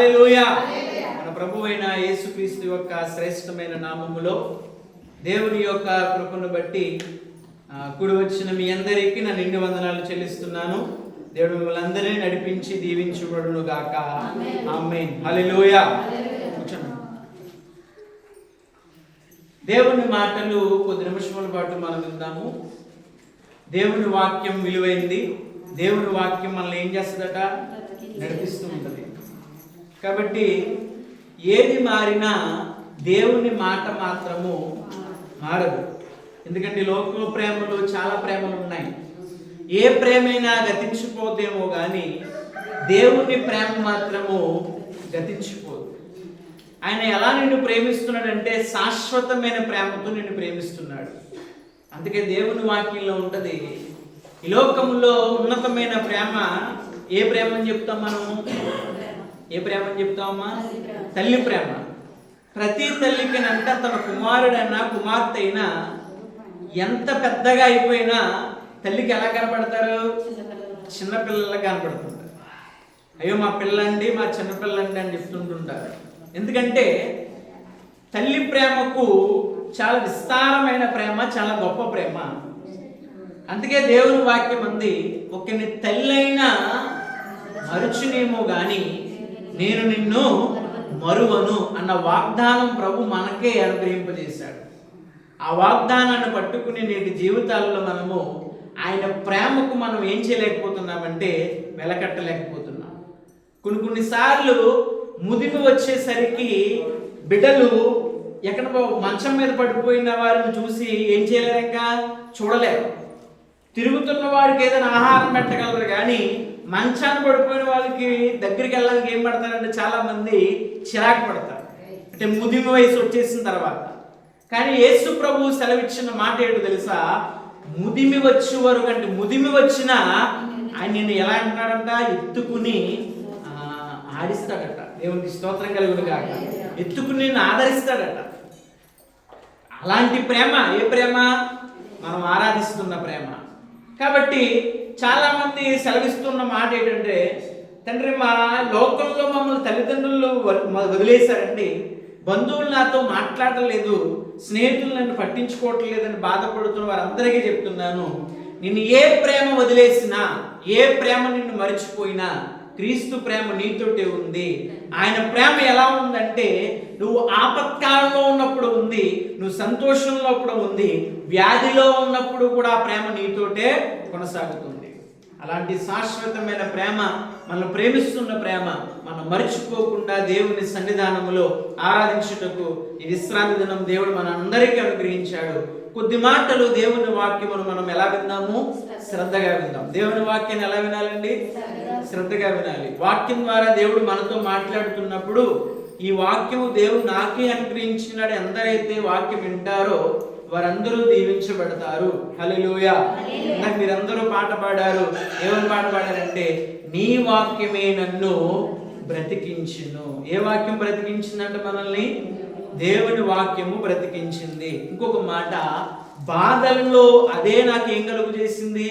హల్లెలూయా. మన ప్రభువైన యేసుక్రీస్తు యొక్క శ్రేష్టమైన నామములో దేవుని యొక్క కృపను బట్టి కూడి వచ్చిన మీ అందరికీ నా నిండు వందనాలు చెల్లిస్తున్నాను. దేవుడు మిమ్మల్ని అందరినీ నడిపించి దీవించుబడును గాక. ఆమేన్. హల్లెలూయా. దేవుని మాటలు కొద్ది నిమిషముల పాటు మనం విందాము. దేవుని వాక్యం విలువైంది. దేవుని వాక్యం మనల్ని ఏం చేస్తుందట? నడిపిస్తూ ఉంటుంది. కాబట్టి ఏది మారినా దేవుని మాట మాత్రము మారదు. ఎందుకంటే లోకంలో ప్రేమలు చాలా ప్రేమలు ఉన్నాయి. ఏ ప్రేమైనా గతించిపోతేమో కానీ దేవుని ప్రేమ మాత్రము గతించిపోదు. ఆయన ఎలా నిన్ను ప్రేమిస్తున్నాడంటే శాశ్వతమైన ప్రేమతో నిన్ను ప్రేమిస్తున్నాడు. అందుకే దేవుని వాక్యంలో ఉంటుంది, ఈ లోకంలో ఉన్నతమైన ప్రేమ ఏ ప్రేమ అని చెప్తాం మనము? ఏ ప్రేమ అని చెప్తామమ్మా? తల్లి ప్రేమ. ప్రతి తల్లికినంట తన కుమారుడైనా కుమార్తె అయినా ఎంత పెద్దగా అయిపోయినా తల్లికి ఎలా కనపడతారు? చిన్నపిల్లలకు కనపడుతుంటారు. అయ్యో మా పిల్లండి, మా చిన్నపిల్లండి అని చెప్తుంటుంటారు. ఎందుకంటే తల్లి ప్రేమకు చాలా విస్తారమైన ప్రేమ, చాలా గొప్ప ప్రేమ. అందుకే దేవుని వాక్యం అంది, ఒకని తల్లైనా మరుచునేమో గాని నేను నిన్ను మరువను అన్న వాగ్దానం ప్రభు మనకే అనుగ్రహింపజేశాడు. ఆ వాగ్దానాన్ని పట్టుకుని నేటి జీవితాల్లో మనము ఆయన ప్రేమకు మనం ఏం చేయలేకపోతున్నామంటే వెలకట్టలేకపోతున్నాం. కొన్నిసార్లు ముదిమి వచ్చేసరికి బిడ్డలు ఎక్కడ మంచం మీద పడిపోయిన వారిని చూసి ఏం చేయలేరు, ఇంకా చూడలేరు. తిరుగుతున్న వాడికి ఏదైనా ఆహారం పెట్టగలరు కానీ మంచాన్ని పడిపోయిన వాళ్ళకి దగ్గరికి వెళ్ళడానికి ఏం పడతారంటే చాలా మంది చిరాకు పడతారు, అంటే ముదిమి వయసు వచ్చేసిన తర్వాత. కానీ యేసు ప్రభు సెలవిచ్చిన మాట ఏంటో తెలుసా? ముదిమి వచ్చే వరకు, అంటే ముదిమి వచ్చినా ఆయన నిన్ను ఎలా అంటున్నాడంట? ఎత్తుకుని ఆడిస్తాడట. దేవునికి స్తోత్రం కలుగును గాక. ఎత్తుకుని నిన్ను ఆదరిస్తాడట. అలాంటి ప్రేమ ఏ ప్రేమ? మనం ఆరాధిస్తున్న ప్రేమ. కాబట్టి చాలా మంది సెలవిస్తున్న మాట ఏంటంటే, తండ్రి మా లోకంలో మమ్మల్ని తల్లిదండ్రులు వదిలేశారండి, బంధువులు నాతో మాట్లాడలేదు, స్నేహితులు నన్ను పట్టించుకోవట్లేదని బాధపడుతున్న వారందరికీ చెప్తున్నాను, నిన్ను ఏ ప్రేమ వదిలేసినా, ఏ ప్రేమ నిన్ను మరిచిపోయినా క్రీస్తు ప్రేమ నీతోటే ఉంది. ఆయన ప్రేమ ఎలా ఉందంటే, నువ్వు ఆపత్కాలంలో ఉన్నప్పుడు ఉంది, నువ్వు సంతోషంలో కూడా ఉంది, వ్యాధిలో ఉన్నప్పుడు కూడా ఆ ప్రేమ నీతోటే కొనసాగుతుంది. అలాంటి శాశ్వతమైన ప్రేమ, మనం ప్రేమిస్తున్న ప్రేమ మనం మర్చిపోకుండా దేవుని సన్నిధానములో ఆరాధించుటకు ఈ విశ్రాంతి దినం దేవుడు మన అందరికీ అనుగ్రహించాడు. కొద్ది మాటలు దేవుని వాక్యమును మనం ఎలా విందాము? శ్రద్ధగా విందాం. దేవుని వాక్యాన్ని ఎలా వినాలండి? శ్రద్ధగా వినాలి. వాక్యం ద్వారా దేవుడు మనతో మాట్లాడుతున్నప్పుడు ఈ వాక్యము దేవుడు నాకే అనుగ్రహించినాడు. ఎందరైతే వాక్యం వింటారో వారందరూ దీవించబడతారు. హల్లెలూయా. నాకు మీరందరూ పాట పాడారు. ఏమని పాట పాడారంటే, నీ వాక్యమే నన్ను బ్రతికించును. ఏ వాక్యం బ్రతికించిందంటే మనల్ని? దేవుని వాక్యము బ్రతికించింది. ఇంకొక మాట, బాధల్లో అదే నాకు ఏం కలుగు చేసింది?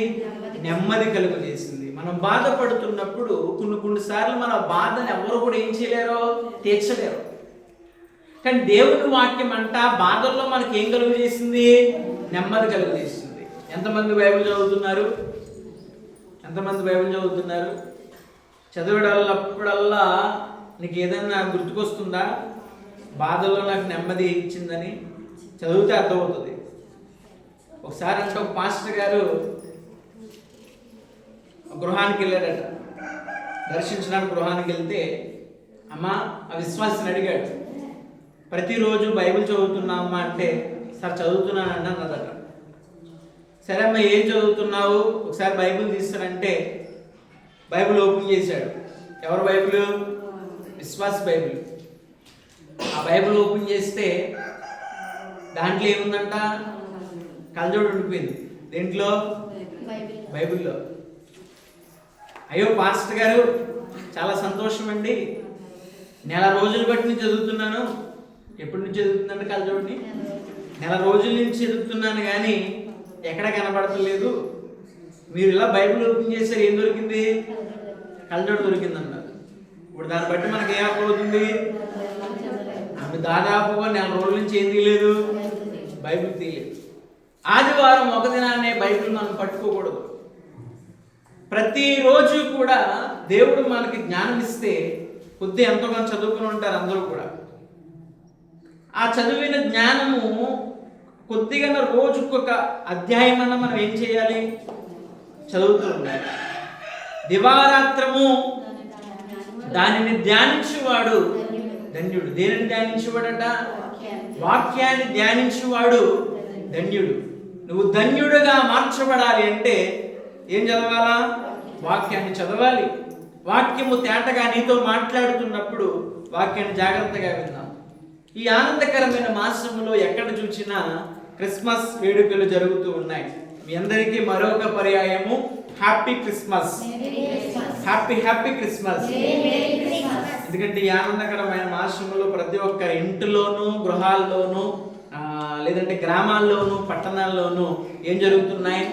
నెమ్మది కలుగు చేసింది. మనం బాధపడుతున్నప్పుడు కొన్నిసార్లు మన బాధను ఎవరు కూడా ఏం చేయలేరు, తీర్చలేరు. కానీ దేవుని వాక్యం అంట బాధల్లో మనకి ఏం కలుగు చేసింది? నెమ్మది కలుగు చేసింది. ఎంతమంది బైబిల్ చదువుతున్నారు? ఎంతమంది బైబిల్ చదువుతున్నారు? చదివేటప్పుడల్లా నీకు ఏదైనా గుర్తుకొస్తుందా? బాధల్లో నాకు నెమ్మది ఇచ్చిందని చదివితే అర్థమవుతుంది. ఒకసారి అంటే ఒక పాస్టర్ గారు గృహానికి వెళ్ళాడట. దర్శించడానికి గృహానికి వెళ్తే అమ్మా ఆ విశ్వాసిని అడిగాడు, ప్రతిరోజు బైబిల్ చదువుతున్నావమ్మా అంటే, సార్ చదువుతున్నాను అన్నదట. సరే అమ్మా ఏం చదువుతున్నావు, ఒకసారి బైబిల్ తీస్తానంటే బైబిల్ ఓపెన్ చేశాడు. ఎవరు బైబిల్? విశ్వాస్ బైబిల్. ఆ బైబిల్ ఓపెన్ చేస్తే దాంట్లో ఏముందంట? కళ్ళజోడు ఉండిపోయింది. దేంట్లో? బైబిల్లో. అయ్యో పాస్టర్ గారు చాలా సంతోషం అండి, నెల రోజులు బట్టి నేను చదువుతున్నాను. ఎప్పటి నుంచి చదువుతుందంటే కళ్ళజోడిని? నెల రోజుల నుంచి చదువుతున్నాను కానీ ఎక్కడ కనబడతలేదు. మీరు ఇలా బైబిల్ ఓపెన్ చేశారు, ఏం దొరికింది? కళ్ళజోడు దొరికింది అన్నారు. ఇప్పుడు దాన్ని బట్టి మనకి ఏం అర్థమవుతుంది? ఆమె దాదాపుగా 4 రోజుల నుంచి ఏం తీయలేదు, బైబిల్ తీయలేదు. ఆదివారం ఒక దినాన్నే బైబిల్ మనం పట్టుకోకూడదు. ప్రతిరోజు కూడా దేవుడు మనకి జ్ఞానం ఇస్తే కొద్ది ఎంతోగా చదువుకుని ఉంటారు అందరూ కూడా. ఆ చదివిన జ్ఞానము కొద్దిగా రోజుకొక అధ్యాయం అన్న మనం ఏం చేయాలి, చదువుతూ ఉండాలి. దివారాత్రము దానిని ధ్యానించువాడు ధన్యుడు. దేనిని ధ్యానించువాడట? వాక్యాన్ని ధ్యానించువాడు ధన్యుడు. నువ్వు ధన్యుడుగా మార్చబడాలి అంటే ఏం చదవాలా? వాక్యాన్ని చదవాలి. వాక్యము తేటగా నీతో మాట్లాడుతున్నప్పుడు వాక్యాన్ని జాగ్రత్తగా విందాం. ఈ ఆనందకరమైన మాసంలో ఎక్కడ చూసినా క్రిస్మస్ వేడుకలు జరుగుతూ ఉన్నాయి. మీ అందరికీ మరొక పర్యాయము హ్యాపీ క్రిస్మస్, హ్యాపీ క్రిస్మస్. ఎందుకంటే ఈ ఆనందకరమైన మాసంలో ప్రతి ఒక్క ఇంటిలోనూ, గృహాల్లోనూ, లేదంటే గ్రామాల్లోనూ, పట్టణాల్లోనూ ఏం జరుగుతున్నాయి?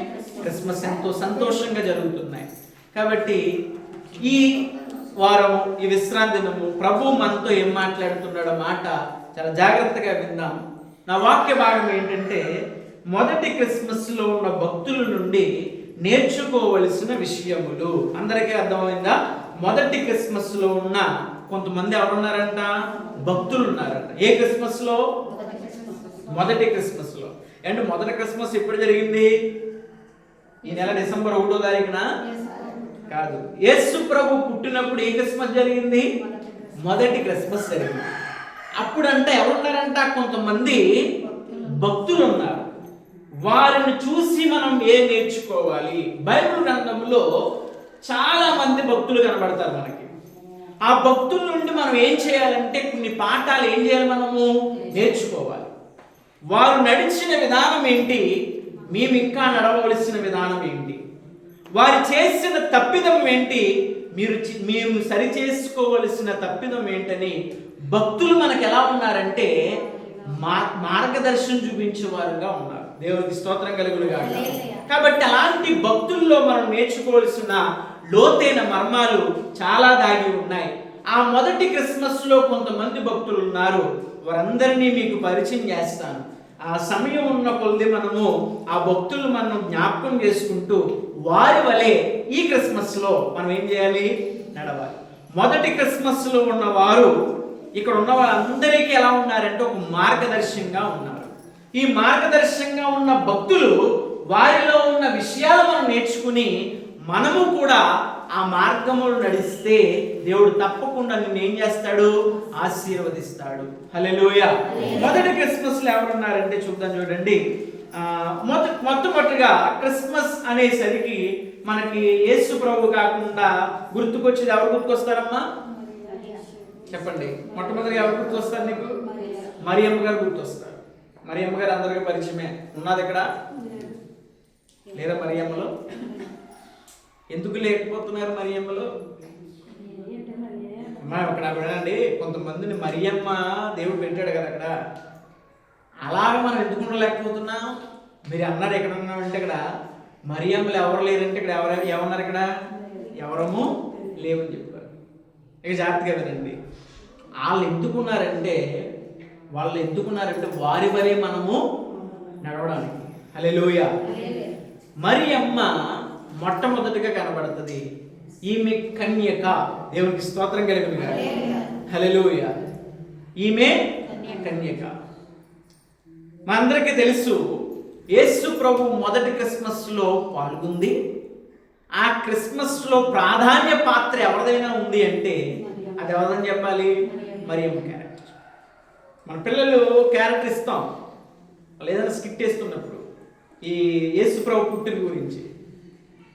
క్రిస్మస్ ఎంతో సంతోషంగా జరుగుతున్నాయి. కాబట్టి ఈ వారం, ఈ విశ్రాంతి దినము ప్రభు మనతో ఏం మాట్లాడుతున్నాడో మాట చాలా జాగ్రత్తగా విందాం. నా వాక్య భాగం ఏంటంటే, మొదటి క్రిస్మస్ లో ఉన్న భక్తుల నుండి నేర్చుకోవలసిన విషయములు. అందరికీ అర్థమైందా? మొదటి క్రిస్మస్ లో ఉన్న కొంతమంది ఎవరున్నారంట? భక్తులు ఉన్నారంట. ఏ క్రిస్మస్ లో? మొదటి క్రిస్మస్ లో. అంటే మొదటి క్రిస్మస్ ఎప్పుడు జరిగింది? ఈ నెల డిసెంబర్ 1వ తారీఖున కాదు. యేసు ప్రభు పుట్టినప్పుడు ఏ క్రిస్మస్ జరిగింది? మొదటి క్రిస్మస్ జరిగింది. అప్పుడంట ఎవరున్నారంట? కొంతమంది భక్తులు ఉన్నారు. వారిని చూసి మనం ఏం నేర్చుకోవాలి? బైబిల్ గ్రంథంలో చాలా మంది భక్తులు కనబడతారు మనకి. ఆ భక్తుల నుండి మనం ఏం చేయాలంటే కొన్ని పాఠాలు ఏం చేయాలి? మనము నేర్చుకోవాలి. వారు నడిచిన విధానం ఏంటి? మేము ఇంకా నడవవలసిన విధానం ఏంటి? వారు చేసిన తప్పిదం ఏంటి? మేము సరి చేసుకోవలసిన తప్పిదం ఏంటని భక్తులు మనకు ఎలా ఉన్నారంటే మార్గదర్శనం చూపించేవారుగా ఉన్నారు. దేవునికి స్తోత్రం కలుగునుగాక. కాబట్టి అలాంటి భక్తుల్లో మనం నేర్చుకోవాల్సిన లోతైన మర్మాలు చాలా దాగి ఉన్నాయి. ఆ మొదటి క్రిస్మస్ లో కొంతమంది భక్తులు ఉన్నారు. వారందరినీ మీకు పరిచయం చేస్తాను. ఆ సమయం ఉన్న కొద్ది మనము ఆ భక్తులు మనం జ్ఞాపకం చేసుకుంటూ వారి వలె ఈ క్రిస్మస్ లో మనం ఏం చేయాలి? నడవాలి. మొదటి క్రిస్మస్ లో ఉన్నవారు ఇక్కడ ఉన్న వాళ్ళందరికీ ఎలా ఉన్నారంటే ఒక మార్గదర్శకంగా ఉన్నారు. ఈ మార్గదర్శకంగా ఉన్న భక్తులు వారిలో ఉన్న విషయాలు మనం నేర్చుకుని మనము కూడా ఆ మార్గములు నడిస్తే దేవుడు తప్పకుండా నిన్ను ఏం చేస్తాడు? ఆశీర్వదిస్తాడు. హల్లెలూయా. మొదటి క్రిస్మస్ లో ఎవరున్నారంటే చూద్దాం. చూడండి, మొట్టమొదటిగా క్రిస్మస్ అనేసరికి మనకి యేసు ప్రభు కాకుండా గుర్తుకొచ్చేది ఎవరు గుర్తుకొస్తారమ్మా? చెప్పండి. మొట్టమొదటిగా ఎవరు గుర్తుకొస్తారు నీకు? మరియమ్మ గారు గుర్తొస్తారు. మరియమ్మ గారు అందరికీ పరిచయమే. ఉన్నది ఇక్కడ లేదా? మరియమ్మలో ఎందుకు లేకపోతున్నారు? మరియమ్మలో అక్కడ వినండి, కొంతమందిని మరియమ్మ దేవుడు పెట్టాడు కదా అక్కడ. అలాగే మనం ఎందుకు ఉండలేకపోతున్నాం? మీరు అన్నారు ఎక్కడ ఉన్నామంటే ఇక్కడ మరియమ్మలు ఎవరు లేరంటే ఇక్కడ ఏమన్నారు? ఇక్కడ ఎవరము లేవని చెప్పారు. ఇక జాగ్రత్తగా వినండి. వాళ్ళు ఎందుకున్నారంటే వారి వలె మనము నడవడానికి. హల్లెలూయా. మరియమ్మ మొట్టమొదటిగా కనబడుతుంది. ఈమె కన్యక. దేవునికి స్తోత్రం కలుగునుగాక. హల్లెలూయా. ఈమె కన్యక. మనందరికీ తెలుసు యేసు ప్రభు మొదటి క్రిస్మస్ లో పాల్గొంది. ఆ క్రిస్మస్ లో ప్రాధాన్య పాత్ర ఎవరిదైనా ఉంది అంటే అది ఎవరిదని చెప్పాలి? మరియమ్మ క్యారెక్టర్. మన పిల్లలు క్యారెక్టర్ ఇస్తాం లేదన్నా స్కిట్ వేస్తున్నప్పుడు ఈ యేసు ప్రభు పుట్టిన గురించి.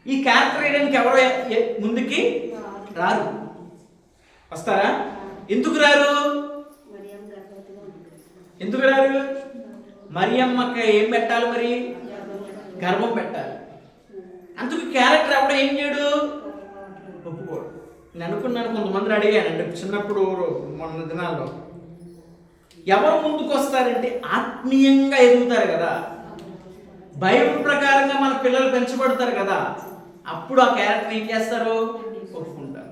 ఈ క్యారెక్టర్ వేయడానికి ఎవరో ముందుకి రారు. వస్తారా? ఎందుకు రారు? మరియమ్మకి ఏం పెట్టాలి? మరి గర్భం పెట్టాలి. అందుకు క్యారెక్టర్ ఎవడో ఏం చేయడు? ఒప్పుకోడు. నేను అనుకున్నాను, కొంతమందిని అడిగానండి చిన్నప్పుడు మొన్న దినాల్లో, ఎవరు ముందుకు వస్తారంటే ఆత్మీయంగా ఎదుగుతారు కదా, బైబిల్ ప్రకారంగా మన పిల్లలు పెంచబడతారు కదా, అప్పుడు ఆ క్యారెక్టర్ ఏం చేస్తారు? ఒప్పుకుంటారు.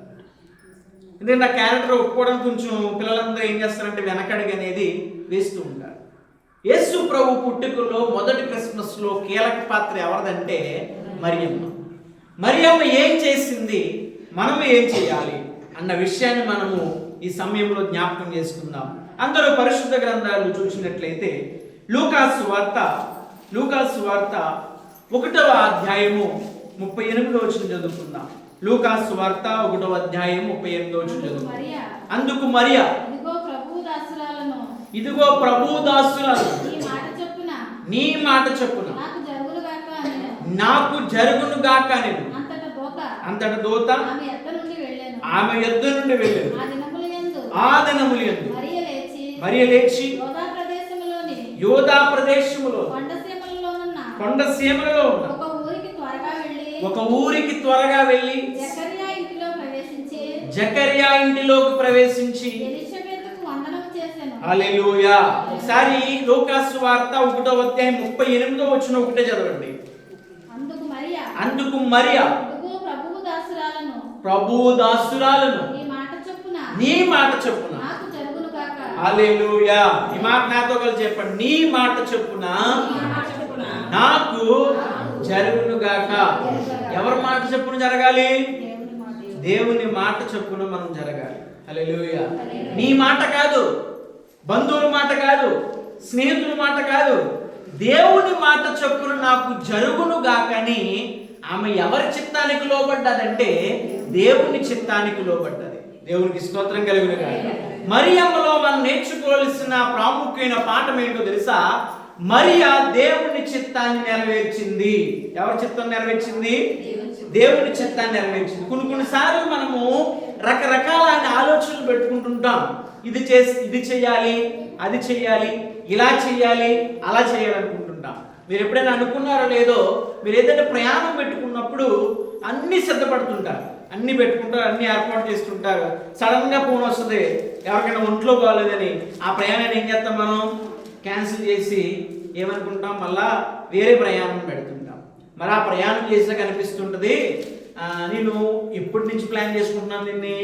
ఎందుకంటే ఆ క్యారెక్టర్ ఒప్పుకోవడానికి కొంచెం పిల్లలందరూ ఏం చేస్తారంటే వెనకడుగు అనేది వేస్తూ ఉంటారు. యేసు ప్రభు పుట్టుకలో మొదటి క్రిస్మస్లో కీలక పాత్ర ఎవరిదంటే మరియమ్మ. మరియమ్మ ఏం చేసింది, మనము ఏం చేయాలి అన్న విషయాన్ని మనము ఈ సమయంలో జ్ఞాపకం చేసుకుందాం. అందరూ పరిశుద్ధ గ్రంథాలు చూసినట్లయితే లూకాసు వార్త 1వ అధ్యాయము 38వ వచనం చదువుకుందాం. లూకాసు వార్త 1వ అధ్యాయం 38వ వచనం చదువుకుందాం. అందుకు మరియా, ఇదిగో ప్రభు దాసురాలు, నీ మాట చెప్పున నాకు జరుగును గాక నేను. అంతట దూత ఆమె యొద్ద నుండి వెళ్ళాను. ఆ దినములందు మరియ లేచి యోధా ప్రదేశములో కొండసీమలలో ఉన్న ఒక ఊరికి త్వరగా వెళ్ళి జకర్యా ఇంటిలోకి ప్రవేశించి హల్లెలూయా. ఒకసారి లూకాసు వార్త 1వ అధ్యాయం 38వ వచనం ఒకటే చదవండి. అందుకు మరియా, ప్రభు దాసురాలను నీ మాట చెప్పున హల్లెలూయా. ఈ మాట నాతో కలిసి చెప్పండి. నీ మాట చెప్పున నాకు జరుగును గాక. ఎవరి మాట చెప్పున జరగాలి? దేవుని మాట చెప్పున మనం జరగాలి. హల్లెలూయా. నీ మాట కాదు, బంధువుల మాట కాదు, స్నేహితుల మాట కాదు, దేవుని మాట చెప్పున నాకు జరుగును గాకని ఆమె ఎవరి చిత్తానికి లోబడ్డదంటే దేవుని చిత్తానికి లోబడ్డది. దేవునికి స్తోత్రం కలుగును గాక. మరియమ్మలో మనం నేర్చుకోవాల్సిన ప్రాముఖ్యమైన పాఠం ఏంటో తెలుసా? మరియా దేవుని చిత్తాన్ని నెరవేర్చింది. ఎవరి చిత్తం నెరవేర్చింది? దేవుని చిత్తాన్ని నెరవేర్చింది. కొన్నిసార్లు మనము రకరకాల ఆలోచనలు పెట్టుకుంటుంటాం. ఇది చేయాలి, అది చేయాలి, ఇలా చేయాలి, అలా చేయాలనుకుంటుంటాం. మీరు ఎప్పుడైనా అనుకున్నారో లేదో, మీరు ఏదైనా ప్రయాణం పెట్టుకున్నప్పుడు అన్ని సిద్ధపడుతుంటారు, అన్ని పెట్టుకుంటారు, అన్ని ఏర్పాటు చేసుకుంటారు. సడన్ గా ఫోన్ వస్తుంది, ఎవరికైనా ఒంట్లో బాగోలేదని. ఆ ప్రయాణాన్ని ఏం చేస్తాం? మనం క్యాన్సిల్ చేసి ఏమనుకుంటాం, మళ్ళా వేరే ప్రయాణం పెడుతుంటాం. మరి ఆ ప్రయాణం చేసాక అనిపిస్తుంటుంది, నేను ఇప్పటి నుంచి ప్లాన్ చేసుకుంటున్నాను, దీన్ని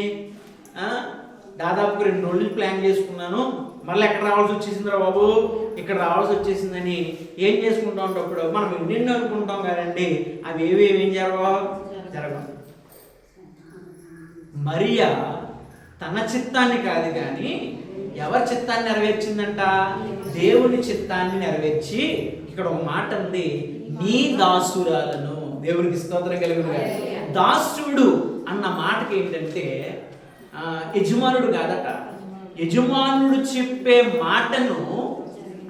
దాదాపు 2 రోజులు ప్లాన్ చేసుకున్నాను, మళ్ళీ ఎక్కడ రావాల్సి వచ్చేసిందిరా బాబు, ఇక్కడ రావాల్సి వచ్చేసిందని ఏం చేసుకుంటా ఉంటప్పుడు మనం ఎన్నెన్నో అనుకుంటాం కదండి, అవి ఏం జరగవు. మరియా తన చిత్తాన్ని కాదు కానీ ఎవరి చిత్తాన్ని నెరవేర్చిందంట? దేవుని చిత్తాన్ని నెరవేర్చి, ఇక్కడ ఒక మాట ఉంది, నీ దాసురాలను. దేవునికి స్తోత్రం కలుగును గాక. దాసుడు అన్న మాటకి ఏంటంటే యజమానుడు కాదట. యజమానుడు చెప్పే మాటను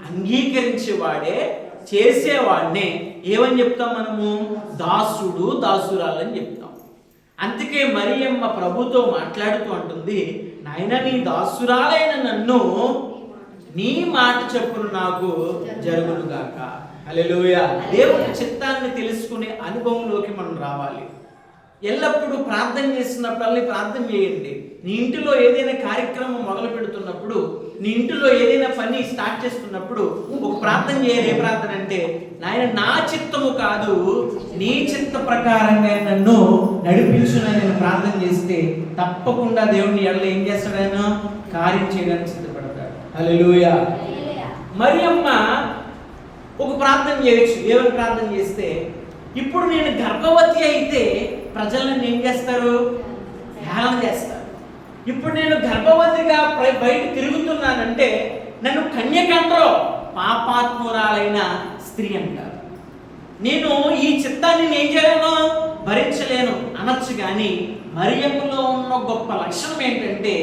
అంగీకరించేవాడే, చేసేవాడినే ఏమని చెప్తాం మనము? దాసుడు, దాసురాలని చెప్తాం. అందుకే మరియమ్మ ప్రభుతో మాట్లాడుతూ అంటుంది, నాయన నీ దాసురాలైన నన్ను నీ మాట చెప్పును నాకు జరుగును గాక. హల్లెలూయా. దేవుని చిత్తాన్ని తెలుసుకునే అనుభవంలోకి మనం రావాలి. ఎల్లప్పుడూ ప్రార్థన చేస్తున్నప్పుడు ప్రార్థన చేయండి. నీ ఇంటిలో ఏదైనా కార్యక్రమం మొదలు పెడుతున్నప్పుడు, నీ ఇంటిలో ఏదైనా పని స్టార్ట్ చేస్తున్నప్పుడు ఒక ప్రార్థన చేయాలి. ఏ ప్రార్థన అంటే, నాయన నా చిత్తము కాదు, నీ చిత్త ప్రకారంగా నన్ను నడిపించునని నేను ప్రార్థన చేస్తే తప్పకుండా దేవుని ఎడల ఏం చేస్తాడు? ఆయన కార్యం చేయడానికి సిద్ధపడతాడు. హల్లెలూయా. మరియమ్మ ఒక ప్రార్థన చేయొచ్చు. ఏమని ప్రార్థన చేస్తే, ఇప్పుడు నేను గర్భవతి అయితే ప్రజలను ఏం చేస్తారు? హేళన చేస్తారు. ఇప్పుడు నేను గర్భవతిగా బయట తిరుగుతున్నానంటే నన్ను కన్యకండ్రో, పాపాత్మురాలైన స్త్రీ అంటారు. నేను ఈ చిత్తాన్ని ఏం చేయలేను, భరించలేను అనొచ్చు. కానీ మరియమ్మలో ఉన్న గొప్ప లక్షణం ఏంటంటే,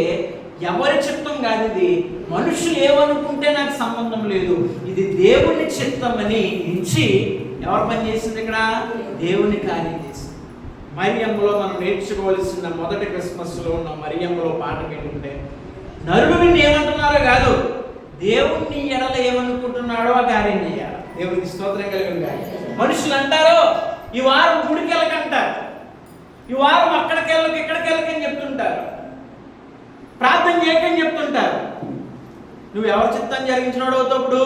ఎవరి చిత్తం కాదు ఇది, మనుషులు ఏమనుకుంటే నాకు సంబంధం లేదు, ఇది దేవుని చిత్తం అని ఎంచి ఎవరు పని చేసింది? ఇక్కడ దేవుని కార్యం చేసింది. మరియమ్మలో మనం నేర్చుకోవాల్సిన మొదటి క్రిస్మస్లో ఉన్న మరియమ్మలో పాఠం ఏంటంటే, నరుడు నిన్ను ఏమంటున్నారో కాదు, దేవుణ్ణి ఎడల ఏమనుకుంటున్నాడో ఆ కార్యం చేయాలి. దేవునికి స్తోత్రం కలిగిన గాక. మనుషులు అంటారు, ఈ వారం గుడికి వెళ్ళకంటారు, ఈ వారం అక్కడికి వెళ్ళక ఇక్కడికి వెళ్ళకని చెప్తుంటారు, ప్రార్థన చేయకని చెప్తుంటారు. నువ్వు ఎవరి చిత్తాన్ని జరిగించినాడు అవుతాప్పుడు?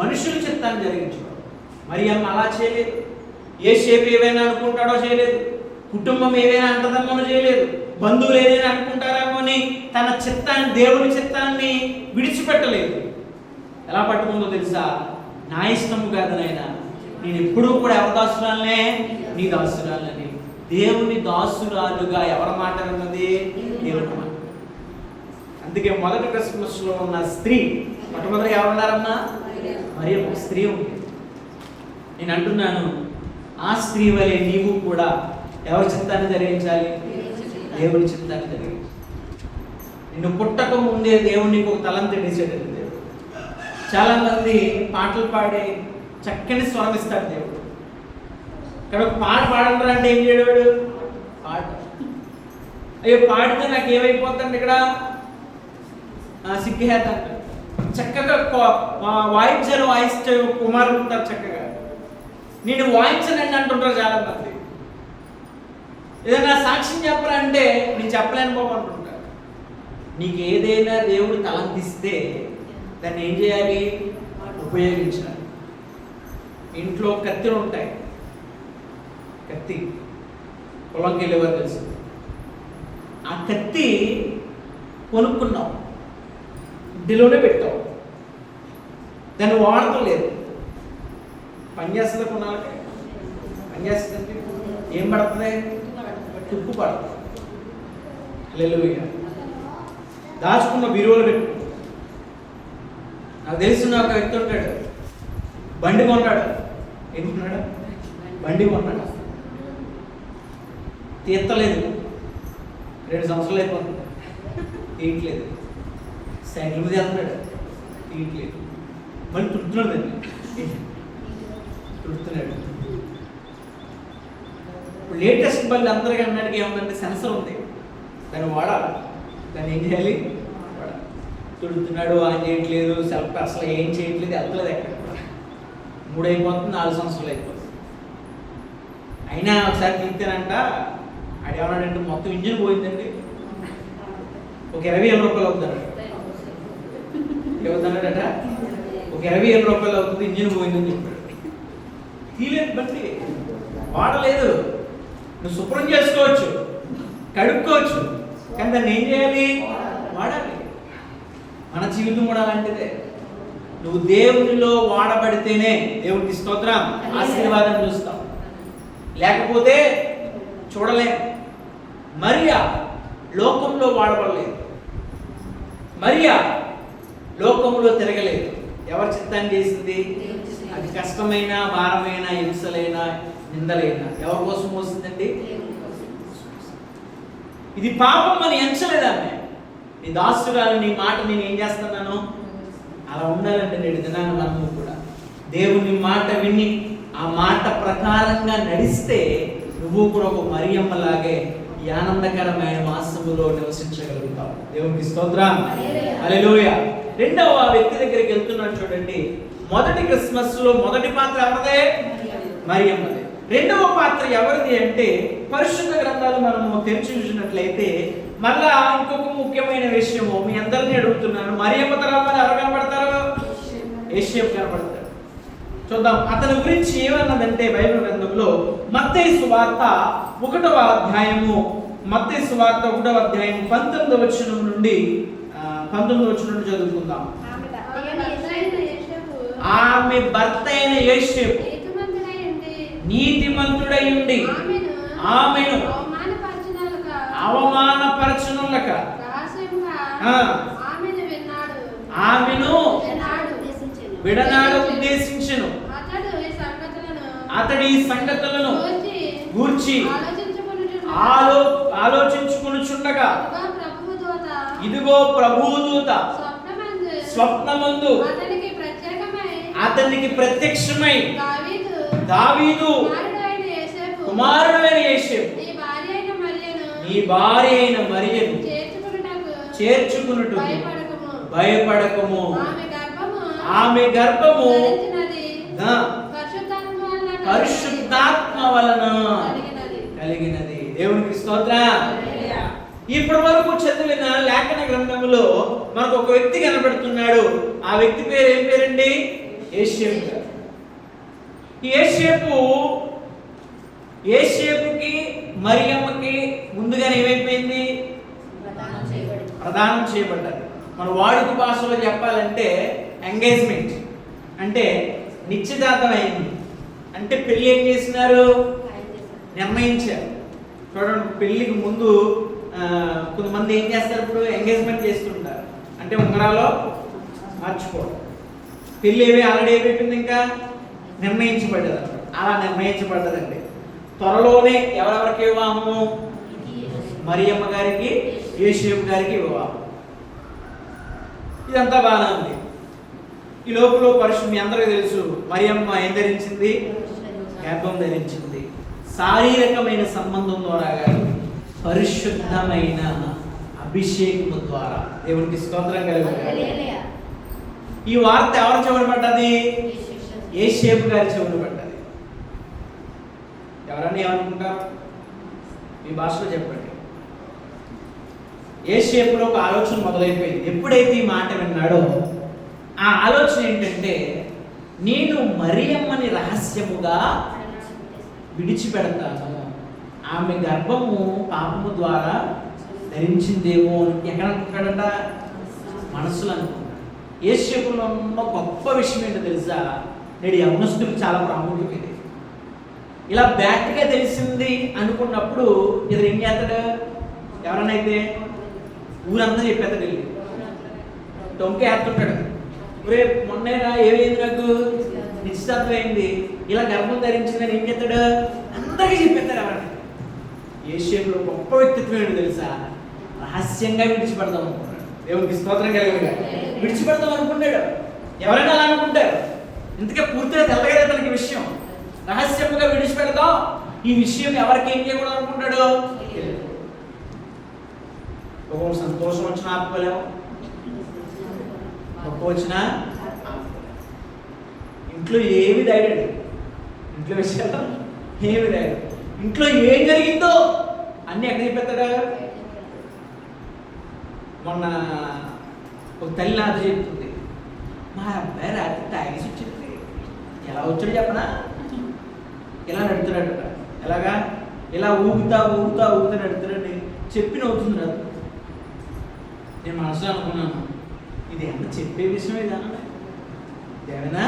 మనుషుల చిత్తాన్ని జరిగించినాడు. మరియమ్మ అలా చేయలేదు. యేసేపు ఏమైనా అనుకుంటాడో చేయలేదు. కుటుంబం ఏదైనా అంటదమ్మను చేయలేదు, బంధువులు ఏదైనా అనుకుంటారేమో అని తన చిత్తాన్ని, దేవుని చిత్తాన్ని విడిచిపెట్టలేదు. ఎలా పట్టుకుందో తెలుసా? నా ఇష్టము కాదు నాయనా, నేను ఎప్పుడూ కూడా ఎవరి దాసురాలనే? నీ దాసురాలని. దేవుని దాసురాలుగా ఎవరి మాట ఉన్నది? దేవుని మాట. అందుకే మొదటి క్రిస్మస్ లో ఉన్న స్త్రీ మొట్టమొదటి ఎవరున్నారమ్మా? మరియ స్త్రీ ఉంది. నేను అంటున్నాను, ఆ స్త్రీ వలె నీవు కూడా ఎవరి చిత్తాన్ని జరిగించాలి? దేవుని చిత్తాన్ని జరిగించాలి. నిన్ను పుట్టక ముందే దేవుడు నీకు ఒక తలంతి ఇచ్చాడు. దేవుడు చాలా మంది పాటలు పాడే చక్కని స్వరం ఇస్తాడు దేవుడు. ఇక్కడ ఒక పాట పాడంటారు అంటే ఏం చేయడు? పాట. అయ్యో పాడితే నాకు ఏమైపోతుంది ఇక్కడ? సిగ్గుహేత అంటారు. చక్కగా వాయిద్యాలు వాయిస్తే కుమారులు ఉంటారు చక్కగా. నేను వాయించనండి అంటుంటారు చాలా మంది. ఏదైనా సాక్ష్యం చెప్పరా అంటే నేను చెప్పలేను బాబు అంటుంటారు. నీకు ఏదైనా దేవుడు తలంతిస్తే దాన్ని ఏం చేయాలి? ఉపయోగించాలి. ఇంట్లో కత్తిలు ఉంటాయి. కత్తి పొలంకి వెళ్ళేవారు తెలుసు. ఆ కత్తి కొనుక్కున్నావు, ఇంటిలోనే పెట్టావు, దాన్ని వాడతలేదు. పనిచేస్తుంది, కొనాలి. పనిచేస్తుంది. ఏం పడుతుంది? తుప్పు పడుతుంది. హల్లెలూయా. దాచుకున్న బిరువులు పెట్టు. నాకు తెలిసిన ఒక వ్యక్తి ఉంటాడు, బండి కొన్నాడు. ఏం కొన్నాడు? బండి కొన్నాడు. తీర్తలేదు. 2 సంవత్సరాలు అయిపోతుంది, తీయట్లేదు. సైకిల్ మీద వెళ్తున్నాడు, తీయట్లేదు. మళ్ళీ తుడుతున్నాడు, దాన్ని తుడుతున్నాడు. ఇప్పుడు లేటెస్ట్ బండి అందరికీ అన్నట్టుగా ఏముందంటే సెన్సర్ ఉంది, దాన్ని వాడాలి. దాన్ని ఏం చేయాలి? వాడాలి. తుడుతున్నాడు, ఆన్ చేయట్లేదు, సెల్ఫ్ అసలు ఏం చేయట్లేదు, వెళ్తలేదు ఎక్కడ. 3 అయిపోతుంది, 4 సంవత్సరాలు అయిపోతుంది. అయినా ఒకసారి తీర్తానంట. అది ఏమన్నాడంటే మొత్తం ఇంజిన్ పోయిందండి, ఒక 20,000 రూపాయలు అవుతుందట. ఏమవుతున్నాడట? ఒక 20,000 రూపాయలు అవుతుంది, ఇంజిన్ పోయిందని చెప్పాడు. తీలేదు బండి, వాడలేదు. నువ్వు శుభ్రం చేసుకోవచ్చు, కడుక్కోవచ్చు, కానీ దాన్ని ఏం చేయాలి? వాడాలి. మన జీవితం కూడా అలాంటిదే. నువ్వు దేవునిలో వాడబడితేనే దేవునికి స్తోత్రం, ఆశీర్వాదం చూస్తాం. లేకపోతే చూడలేం. మరియా లోకంలో వాడబడలేదు. మరియా లోకంలో తిరగలేదు. ఎవరి చిత్తాన్ని చేసింది? అది కష్టమైన, భారమైన, హింసలైన, నిందలైన ఎవరి కోసం మోసిందండి? ఇది పాపం అని ఎంచలేదాన్ని. నీ దాసురాలు, నీ మాట నేను ఏం చేస్తున్నాను? అలా ఉండాలంటే నేడు దినాన మనము కూడా దేవుని మాట విని ఆ మాట ప్రకారంగా నడిస్తే నువ్వు కూడా ఒక మరియమ్మలాగే ఈ ఆనందకరమైన మాసములో నివసించగలుగుతావు. దేవునికి స్తోత్రం, హల్లెలూయా. రెండవ వ్యక్తి దగ్గరికి వెళ్తున్నాడు చూడండి. మొదటి క్రిస్మస్ లో మొదటి పాత్ర ఎవరిదే? మరియమ్మదే. రెండవ పాత్ర ఎవరిది అంటే పరిశుద్ధ గ్రంథాలు మనము తెరిచి చూసినట్లయితే మళ్ళా ఇంకొక ముఖ్యమైన విషయము మీ అందరినీ అడుగుతున్నాను. మరియమ్మ తర్వాత ఎవరు కనబడతారు? యేసేపు కనబడతారు. చూద్దాం అతని గురించి ఏమన్నదంటే బైబిల్ గ్రంథంలో మత్తయి సువార్త 1వ అధ్యాయము, మత్తయి సువార్త 1వ అధ్యాయం 19వ వచనం నుండి చదువుకుందాం. ఆమె భర్త అయిన యేసేపు నీతిమంతుడై ఉండి ఆమెను అవమానపరచునులక ఆమెను విడనాడ ఉద్దేశించెను. అతడు ఈ సంగతులను గూర్చి ఆలోచించుకొనుచుండగా ఇదిగో ప్రభువు దూత స్వప్నమందు అతనికి ప్రత్యక్షమై దావీదు కుమారుడైన యేసేపు నీ భార్య అయిన మరియను చేర్చుకొనుటకు భయపడకము, ఆమె గర్భము పరిశుద్ధాత్మ వలన కలిగినది. దేవునికి స్తోత్రం. ఇప్పటి వరకు చదివిన లేఖన గ్రంథంలో మనకు ఒక వ్యక్తి కనబడుతున్నాడు. ఆ వ్యక్తి పేరు ఏం పేరండి? యేసేపు. యేసేపుకి మరియమ్మకి ముందుగానే ఏమైపోయింది? ప్రదానం చేయబడ్డది. మన వాడుక భాషలో చెప్పాలంటే ఎంగేజ్మెంట్ అంటే నిశ్చితార్థం అయింది. అంటే పెళ్లి ఏం చేసినారు? నిర్ణయించారు. చూడండి, పెళ్లికి ముందు కొంతమంది ఏం చేస్తారు? ఇప్పుడు ఎంగేజ్మెంట్ చేస్తుంటారు, అంటే ఉంగరాలో మార్చుకోవడం. పెళ్లి ఆల్రెడీ ఏమైపోయింది, ఇంకా నిర్ణయించబడ్డది. అలా నిర్ణయించబడ్డదండి. త్వరలోనే ఎవరెవరికి వివాహము? మరియమ్మ గారికి, యోసేపు గారికి వివాహం. ఇదంతా బాగానే ఉంది. ఈ లోపల మీ అందరికీ తెలుసు, మరియమ్మ ఏం ధరించింది? గర్భం ధరించింది. శారీరకమైన సంబంధం ద్వారా కాదు, పరిశుద్ధమైన అభిషేకము ద్వారా. దేవునికి స్తోత్రం కలుగుతుంది. ఈ వార్త ఎవరు చెవులు పడ్డది? యోసేపు గారి చెవులు పడ్డది. ఎవరన్నా ఏమనుకుంటారు? మీ భాషలో చెప్పండి. యోసేపులో ఒక ఆలోచన మొదలైపోయింది. ఎప్పుడైతే ఈ మాట విన్నాడో ఆ ఆలోచన ఏంటంటే, నేను మరియమ్మని రహస్యముగా విడిచిపెడతాను, ఆమె గర్భము పాపము ద్వారా ధరించిందేమో. ఎక్కడ అనుకుంటాడట? మనసులో అనుకుంటాడు. యోసేపులో ఉన్న గొప్ప విషయం ఏంటో తెలుసా? నేడు యవ్వనస్తులకు చాలా ప్రాముఖ్యం ఇది. ఇలా బ్యాక్గా తెలిసింది అనుకున్నప్పుడు ఇతను ఏం చేస్తాడు? ఎవరనైతే ఊరంతా చెప్పేస్తాడు, వెళ్ళి టొంకే వేస్తుంటాడు. రేపు మొన్నేనా ఏమైంది, నాకు నిశ్చితార్థం అయింది, ఇలా గర్భం ధరించిందని ఏం చేస్తాడు? అందరికీ చెప్పేస్తాడు. ఎవరన్నా యోసేపులో గొప్ప వ్యక్తిత్వం ఏంటో తెలుసా? రహస్యంగా విడిచిపెడదాం అనుకున్నాడు. దేవునికి స్తోత్రం కలిగిన విడిచిపెడదాం అనుకున్నాడు. ఎవరైనా అలా అనుకుంటారు. ఇంతకే పూర్తిగా తెల్లగా తనకి విషయం. రహస్యముగా విడిచిపెడదాం, ఈ విషయం ఎవరికి ఏం చేయకూడదు అనుకుంటాడు. ఒక సంతోషం వచ్చిన ఆపుకోలేము, గొప్ప వచ్చినా ఇంట్లో ఏమి దాడాడు, ఇంట్లో విషయాలు ఏమి దాడు, ఇంట్లో ఏం జరిగిందో అన్నీ ఎక్కడ చెప్పేస్తాడా? మొన్న ఒక తల్లి నాతో చెప్తుంది, మా అబ్బాయి రాత్రి తాగేసి వచ్చింది. ఎలా వచ్చాడు చెప్పనా? ఇలా నడుతున్నాడు. ఎలాగా? ఇలా ఊగుతా ఊగుతా ఊగుతా నడుతున్నాడు. చెప్పి నవ్వుతుంది నాకు. నేను మనసులో అనుకున్నాను, ఇది ఎంత చెప్పే విషయం ఇదేనా? ఏమైనా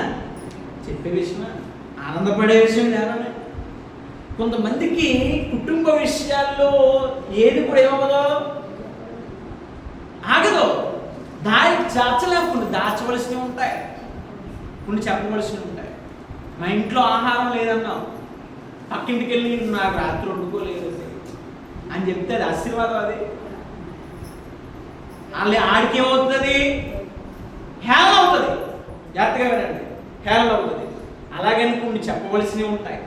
చెప్పే విషయమా? ఆనందపడే విషయం ఇదేనా? కొంతమందికి కుటుంబ విషయాల్లో ఏది కూడా ఏమవ్వదో, ఆగదు. దానికి దాచలేకుండా దాచవలసినవి ఉంటాయి, కొన్ని చెప్పవలసినవి ఉంటాయి. మా ఇంట్లో ఆహారం లేదన్నాం, పక్కింటికి వెళ్ళి నాకు రాత్రి వండుకోలేదు అని చెప్తే అది ఆశీర్వాదం. అది వాళ్ళ ఆడికి ఏమవుతుంది? హేళన అవుతుంది. జాగ్రత్తగా వినండి, హేళన అవుతుంది. అలాగని కొన్ని చెప్పవలసినవి ఉంటాయి,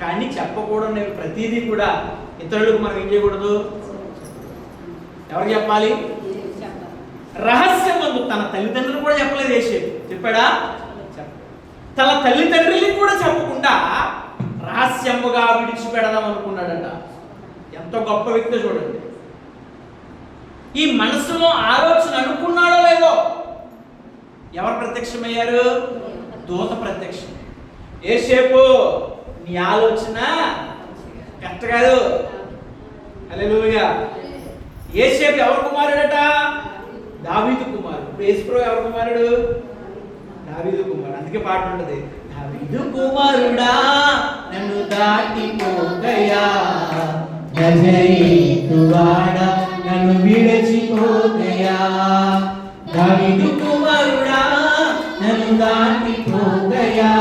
కానీ చెప్పకూడదు. ప్రతిదీ కూడా ఇతరులకు మనం ఏం చేయకూడదు. ఎవరు చెప్పాలి? రహస్యం అందు తన తల్లిదండ్రులు కూడా చెప్పలేదు. యోసేపు చెప్పాడా? తన తల్లిదండ్రులకి కూడా చెప్పకుండా రహస్యముగా విడిచిపెడదాం అనుకున్నాడట. ఎంతో గొప్ప వ్యక్తి చూడండి. ఈ మనసులో ఆలోచన అనుకున్నాడో లేదో, ఎవరు ప్రత్యక్షమయ్యారు? దూత ప్రత్యక్షం. యోసేపు, నీ ఆలోచన కరెక్ట్ కాదు. హల్లెలూయా. యోసేపు ఎవరు కుమారుడట? దావీదు కుమారుడు. ఇప్పుడు యేసుప్రభు ఎవరు కుమారుడు? దావీదు కుమారుడు. అందుకే పాట ఉంటుంది, దావీదు కుమారుడా నన్ను దాటిపోగయా, నజరేతువాడా నన్ను విడిచిపోగయా, దావీదు కుమారుడా నన్ను దాటిపోగయా,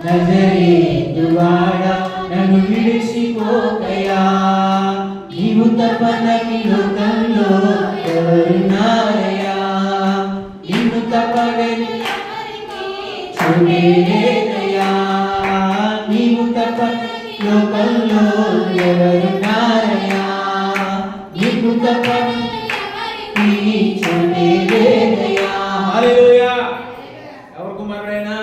నజరేతువాడా నన్ను విడిచిపోగయా, నీవు తప్పని లోకంలో ఎవరున్నారయ్యా, నిన్ను తప్పని చూడలేదయ్యా, నీవు తప్పని లోకంలో ఎవరున్నారయ్యా, నీవు తప్పని చూడలేదయ్యా. హల్లెలూయా. ఎవరు కుమారుడైనా?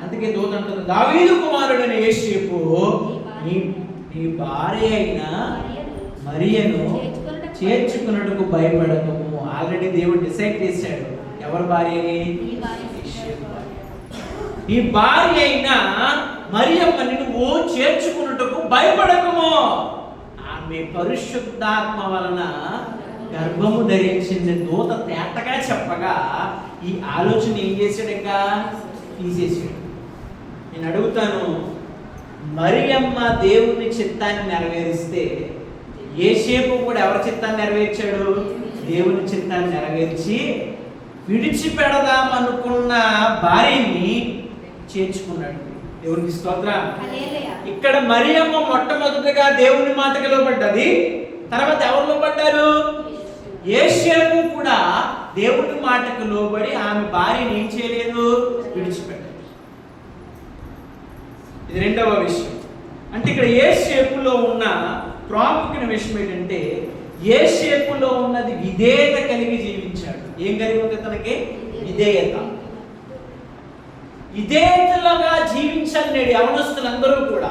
అందుకే దూత అంటుంది, దావీదు కుమారుడైన యోసేపు, నీ భార్య అయిన మరియను చేర్చుకున్నట్టుకు భయపడకము. ఆల్రెడీ దేవుడు డిసైడ్ చేశాడు ఎవరి భార్యని? నీ భార్య అయినా మరియమ్మని నువ్వు చేర్చుకున్నట్టుకు భయపడకము, ఆమె పరిశుద్ధాత్మ వలన గర్భము ధరించిన దూత తేటగా చెప్పగా ఈ ఆలోచన ఏం చేశాడు? ఇంకా తీసేసాడు. నేను అడుగుతాను, మరియమ్మ దేవుని చిత్తాన్ని నెరవేరిస్తే యోసేపు కూడా ఎవరి చిత్తాన్ని నెరవేర్చాడు? దేవుని చిత్తాన్ని నెరవేర్చి విడిచిపెడదామనుకున్న భార్యని చేర్చుకున్నాడు. దేవునికి స్తోత్రం. ఇక్కడ మరియమ్మ మొట్టమొదటిగా దేవుని మాటకి లోబడ్డది. తర్వాత ఎవరు లోబడ్డారు? యోసేపు కూడా దేవుని మాటకు లోబడి ఆమె భార్యని ఏం చేయలేదు? విడిచిపెట్టాడు. ఇది రెండవ విషయం. అంటే ఇక్కడ యోసేపులో ఉన్న ప్రాముఖ్యమైన విషయం ఏంటంటే, యోసేపులో ఉన్నది విధేయత కలిగి జీవించాడు. ఏం కలిగి ఉంది తనకి? విధేయత. విధేయతలుగా జీవించాలి నేడు యవనస్తులందరూ కూడా.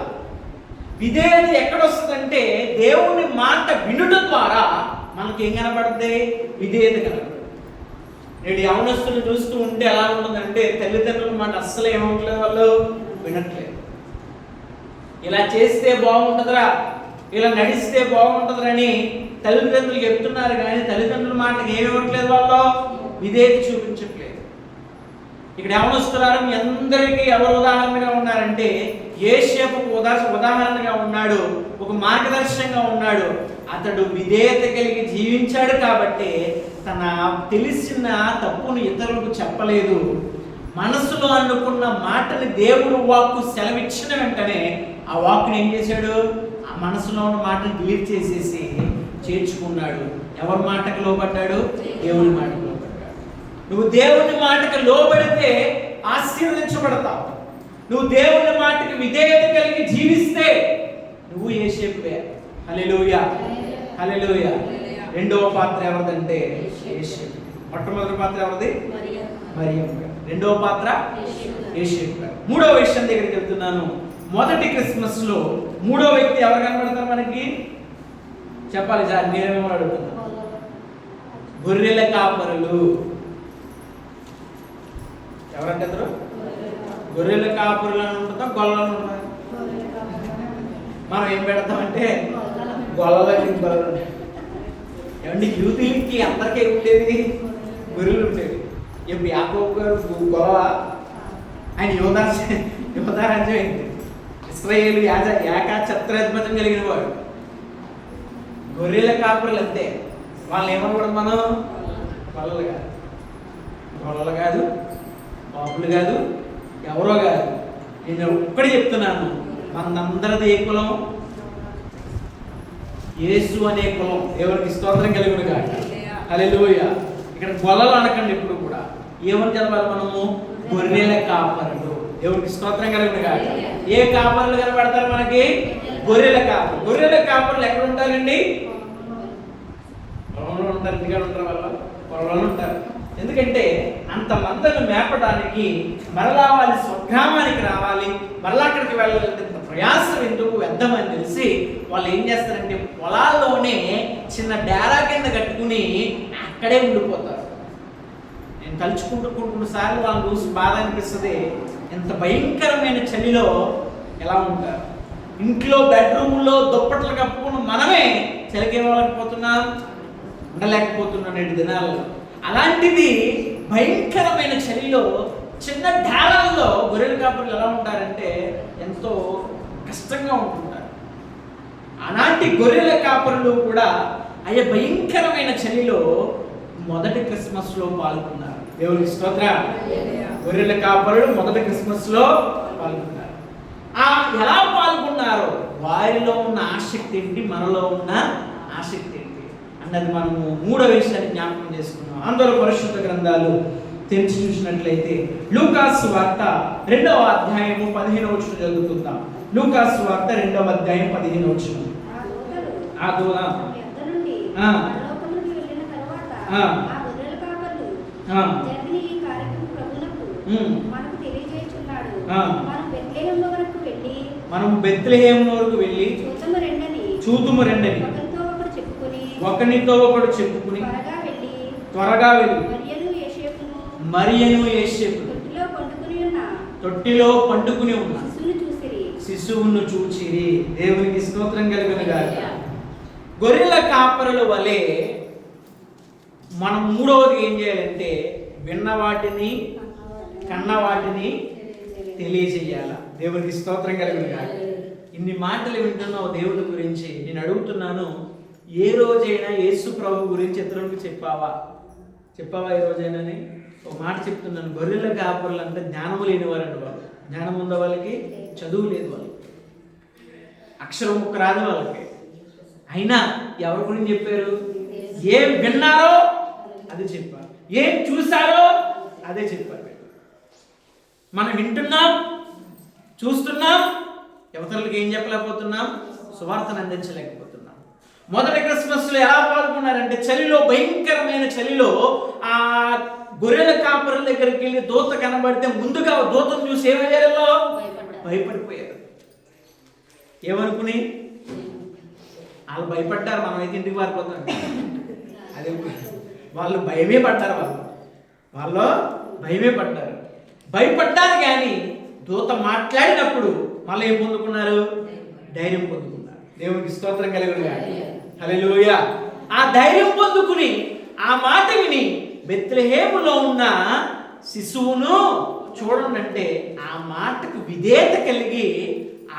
విధేయత ఎక్కడొస్తుందంటే దేవుని మాట వినుట ద్వారా మనకి ఏం కనబడుతుంది? విధేయత కనబడుతుంది. నేడు యవనస్తులు చూస్తూ ఉంటే ఎలా ఉంటుందంటే తల్లిదండ్రుల మాట అస్సలు ఏమవుతలేదు, వాళ్ళు వినట్లేదు. ఇలా చేస్తే బాగుంటుందిరా, ఇలా నడిస్తే బాగుంటుందని తల్లిదండ్రులు చెప్తున్నారు, కానీ తల్లిదండ్రుల మాటకి ఏమి ఇవ్వట్లేదు, వాళ్ళు విధేయత చూపించట్లేదు. ఇక్కడ యవనస్తులారు మీ అందరికీ ఎవరు ఉదాహరణగా ఉన్నారంటే యోసేపుకు ఉదాహరణగా ఉన్నాడు, ఒక మార్గదర్శకంగా ఉన్నాడు. అతడు విధేయత కలిగి జీవించాడు కాబట్టి తన తెలిసిన తప్పును ఇతరులకు చెప్పలేదు. మనసులో అనుకున్న మాటని దేవుడు వాక్కు సెలవిచ్చిన వెంటనే ఆ వాక్కుని ఏం చేశాడు? ఆ మనసులో ఉన్న మాటను డిలీట్ చేసేసి చేర్చుకున్నాడు. ఎవరి మాటకు లోబడ్డాడు? దేవుని మాటకు లోబడ్డాడు. నువ్వు దేవుని మాటకు లోబడితే ఆశీర్వదించబడతావు. నువ్వు దేవుని మాటకి విధేయత కలిగి జీవిస్తే నువ్వు యోసేపువే. హల్లెలూయా, హల్లెలూయా. రెండవ పాత్ర ఎవరిదంటే యోసేపు. మొట్టమొదటి పాత్ర ఎవరిది? మరియమ్మ. రెండవ పాత్ర యోసేపు. మూడవ విషయం దగ్గరికి వెళ్తున్నాను. మొదటి క్రిస్మస్ లో మూడో వ్యక్తి ఎవరు కనబడతారు మనకి? చెప్పాలి సార్, నేనేమో అడుగుతున్నా. గొర్రెల కాపరులు. ఎవరంటే అతను? గొర్రెల కాపరులు అని ఉంటుందా, గొల్లలు ఉంటాయి? మనం ఏం పెడతామంటే గొల్లలకి గొల్లలు. ఏమండి, యూతులకి అందరికీ ఉండేది గొర్రెలు ఉండేవి. ఇప్పుడు యాకోబు గారు గొల్ల, ఆయన యోధారాజ్యం అయింది. ఇశ్రాయేలు ఏకాఛత్రాధిపత్యం కలిగిన వాడు. గొర్రెల కాపురులు అంతే. వాళ్ళని ఏమనకూడదు మనం? గొల్లలు కాదు, గొల్లలు కాదు, బాబులు కాదు, ఎవరో కాదు. నేను ఒక్కడే చెప్తున్నాను, మనందరిది ఏ కులం? యేసు అనే కులం. దేవునికి స్తోత్రం కలిగిన కాక. హల్లెలూయా. ఇక్కడ గొల్లలు అనకండి ఎప్పుడు కూడా. ఏమని చదవాలి మనము? గొర్రెల కాపరులు. దేవునికి స్తోత్రం కలిగిన కాక. ఏ కాపరులు కనబడతారు మనకి? గొర్రెల కాపరు. గొర్రెల కాపరులు ఎక్కడ ఉంటారండి? పొలంలో ఉంటారు. ఇంటికాడ ఉంటారు, వాళ్ళు పొలంలో ఉంటారు. ఎందుకంటే అంత మందను మేపడానికి మరలా వాళ్ళ స్వగ్రామానికి రావాలి, మరలా అక్కడికి వెళ్ళాలంటే ప్రయాసం ఎందుకు వ్యర్థమని తెలిసి వాళ్ళు ఏం చేస్తారంటే పొలాల్లోనే చిన్న డేరా కింద కట్టుకుని అక్కడే ఉండిపోతారు. నేను తలుచుకుంటూ సార్లు వాళ్ళని చూసి బాధ అనిపిస్తుంది. ఎంత భయంకరమైన చలిలో ఎలా ఉంటారు. ఇంట్లో బెడ్రూమ్లో దుప్పట్లు కప్పుకుని మనమే చలికేమలేకపోతున్నాం, ఉండలేకపోతున్నాం నేటి దినాల్లో. అలాంటిది భయంకరమైన చలిలో చిన్న ఢాళాల్లో గొర్రెల కాపరులు ఎలా ఉంటారంటే ఎంతో కష్టంగా ఉంటుంటారు. అలాంటి గొర్రెల కాపరులు కూడా అయ్యే భయంకరమైన చలిలో మొదటి క్రిస్మస్ లో పాల్గొన్నారు. దేవునికి స్తోత్రం. గొర్రెల కాపరులు మొదటి క్రిస్మస్ లో పాల్గొన్నారు. ఎలా పాల్గొన్నారో వారిలో ఉన్న ఆసక్తి ఏంటి, మనలో ఉన్న ఆసక్తి ఏంటి అన్నది మనము మూడో విషయాన్ని జ్ఞాపకం చేసుకున్నాం. అందులో పరిశుద్ధ గ్రంథాలు తెరిచి చూసినట్లయితే లూకాసు వార్త 2వ అధ్యాయము 15వ వచనం చదువుకుందాం. లూకాసు వార్త 2వ అధ్యాయం 15వ వచనం. ఆ దూత మనం బెత్లెహేము వరకు వెళ్ళి చూతుము రెండని ఒకరితో ఒకడు చెప్పుకుని త్వరగా వెళ్ళి మరియను యోసేపును తొట్టిలో పండుకుని ఉన్న శిశువును చూచిరి. దేవునికి స్తోత్రం కలుగునుగాక. గొర్రెల కాపరుల వలె మనం మూడవది ఏం చేయాలంటే విన్న వాటిని కన్న వాటిని తెలియజేయాల. దేవునికి స్తోత్రం కలుగునుగాక. ఇన్ని మాటలు వింటున్నావు దేవుడి గురించి. నేను అడుగుతున్నాను, ఏ రోజైనా యేసు ప్రభు గురించి ఇతరులకు చెప్పావా ఏ రోజైనాని? ఒక మాట చెప్తున్నాను, గొర్రెల కాపరులు అంటే జ్ఞానము లేని వారండి. వాళ్ళు జ్ఞానం ఉన్న వాళ్ళకి చదువు లేదు, వాళ్ళకి అక్షరం ముక్క రాదు వాళ్ళకి. అయినా ఎవరి గురించి చెప్పారు? ఏం విన్నారో అదే చెప్పారు, ఏం చూసారో అదే చెప్పారు. మనం వింటున్నాం, చూస్తున్నాం, యువతలకు ఏం చెప్పలేకపోతున్నాం? సువార్తను అందించలేకపోతున్నాం. మొదటి క్రిస్మస్లో ఎలా పాల్గొన్నారంటే చలిలో, భయంకరమైన చలిలో ఆ గొర్రెల కాపరుల దగ్గరికి వెళ్ళి దూత కనబడితే ముందుగా దూతను చూసి ఏమయ్యారో భయపడిపోయారు. ఏమనుకుని వాళ్ళు భయపడ్డారు. మనమైతే ఇంటికి పారిపోతాం. అదే వాళ్ళు భయమే పడ్డారు. వాళ్ళు భయమే పడ్డారు. భయపడ్డారు కానీ దూత మాట్లాడినప్పుడు మళ్ళీ ఏం పొందుకున్నారు? ధైర్యం పొందుకున్నారు. దేవునికి స్తోత్రం కలుగునుగాక. హల్లెలూయా. ఆ ధైర్యం పొందుకుని ఆ మాట విని బెత్లెహేములో ఉన్న శిశువును చూడండి, ఆ మాటకు విధేయత కలిగి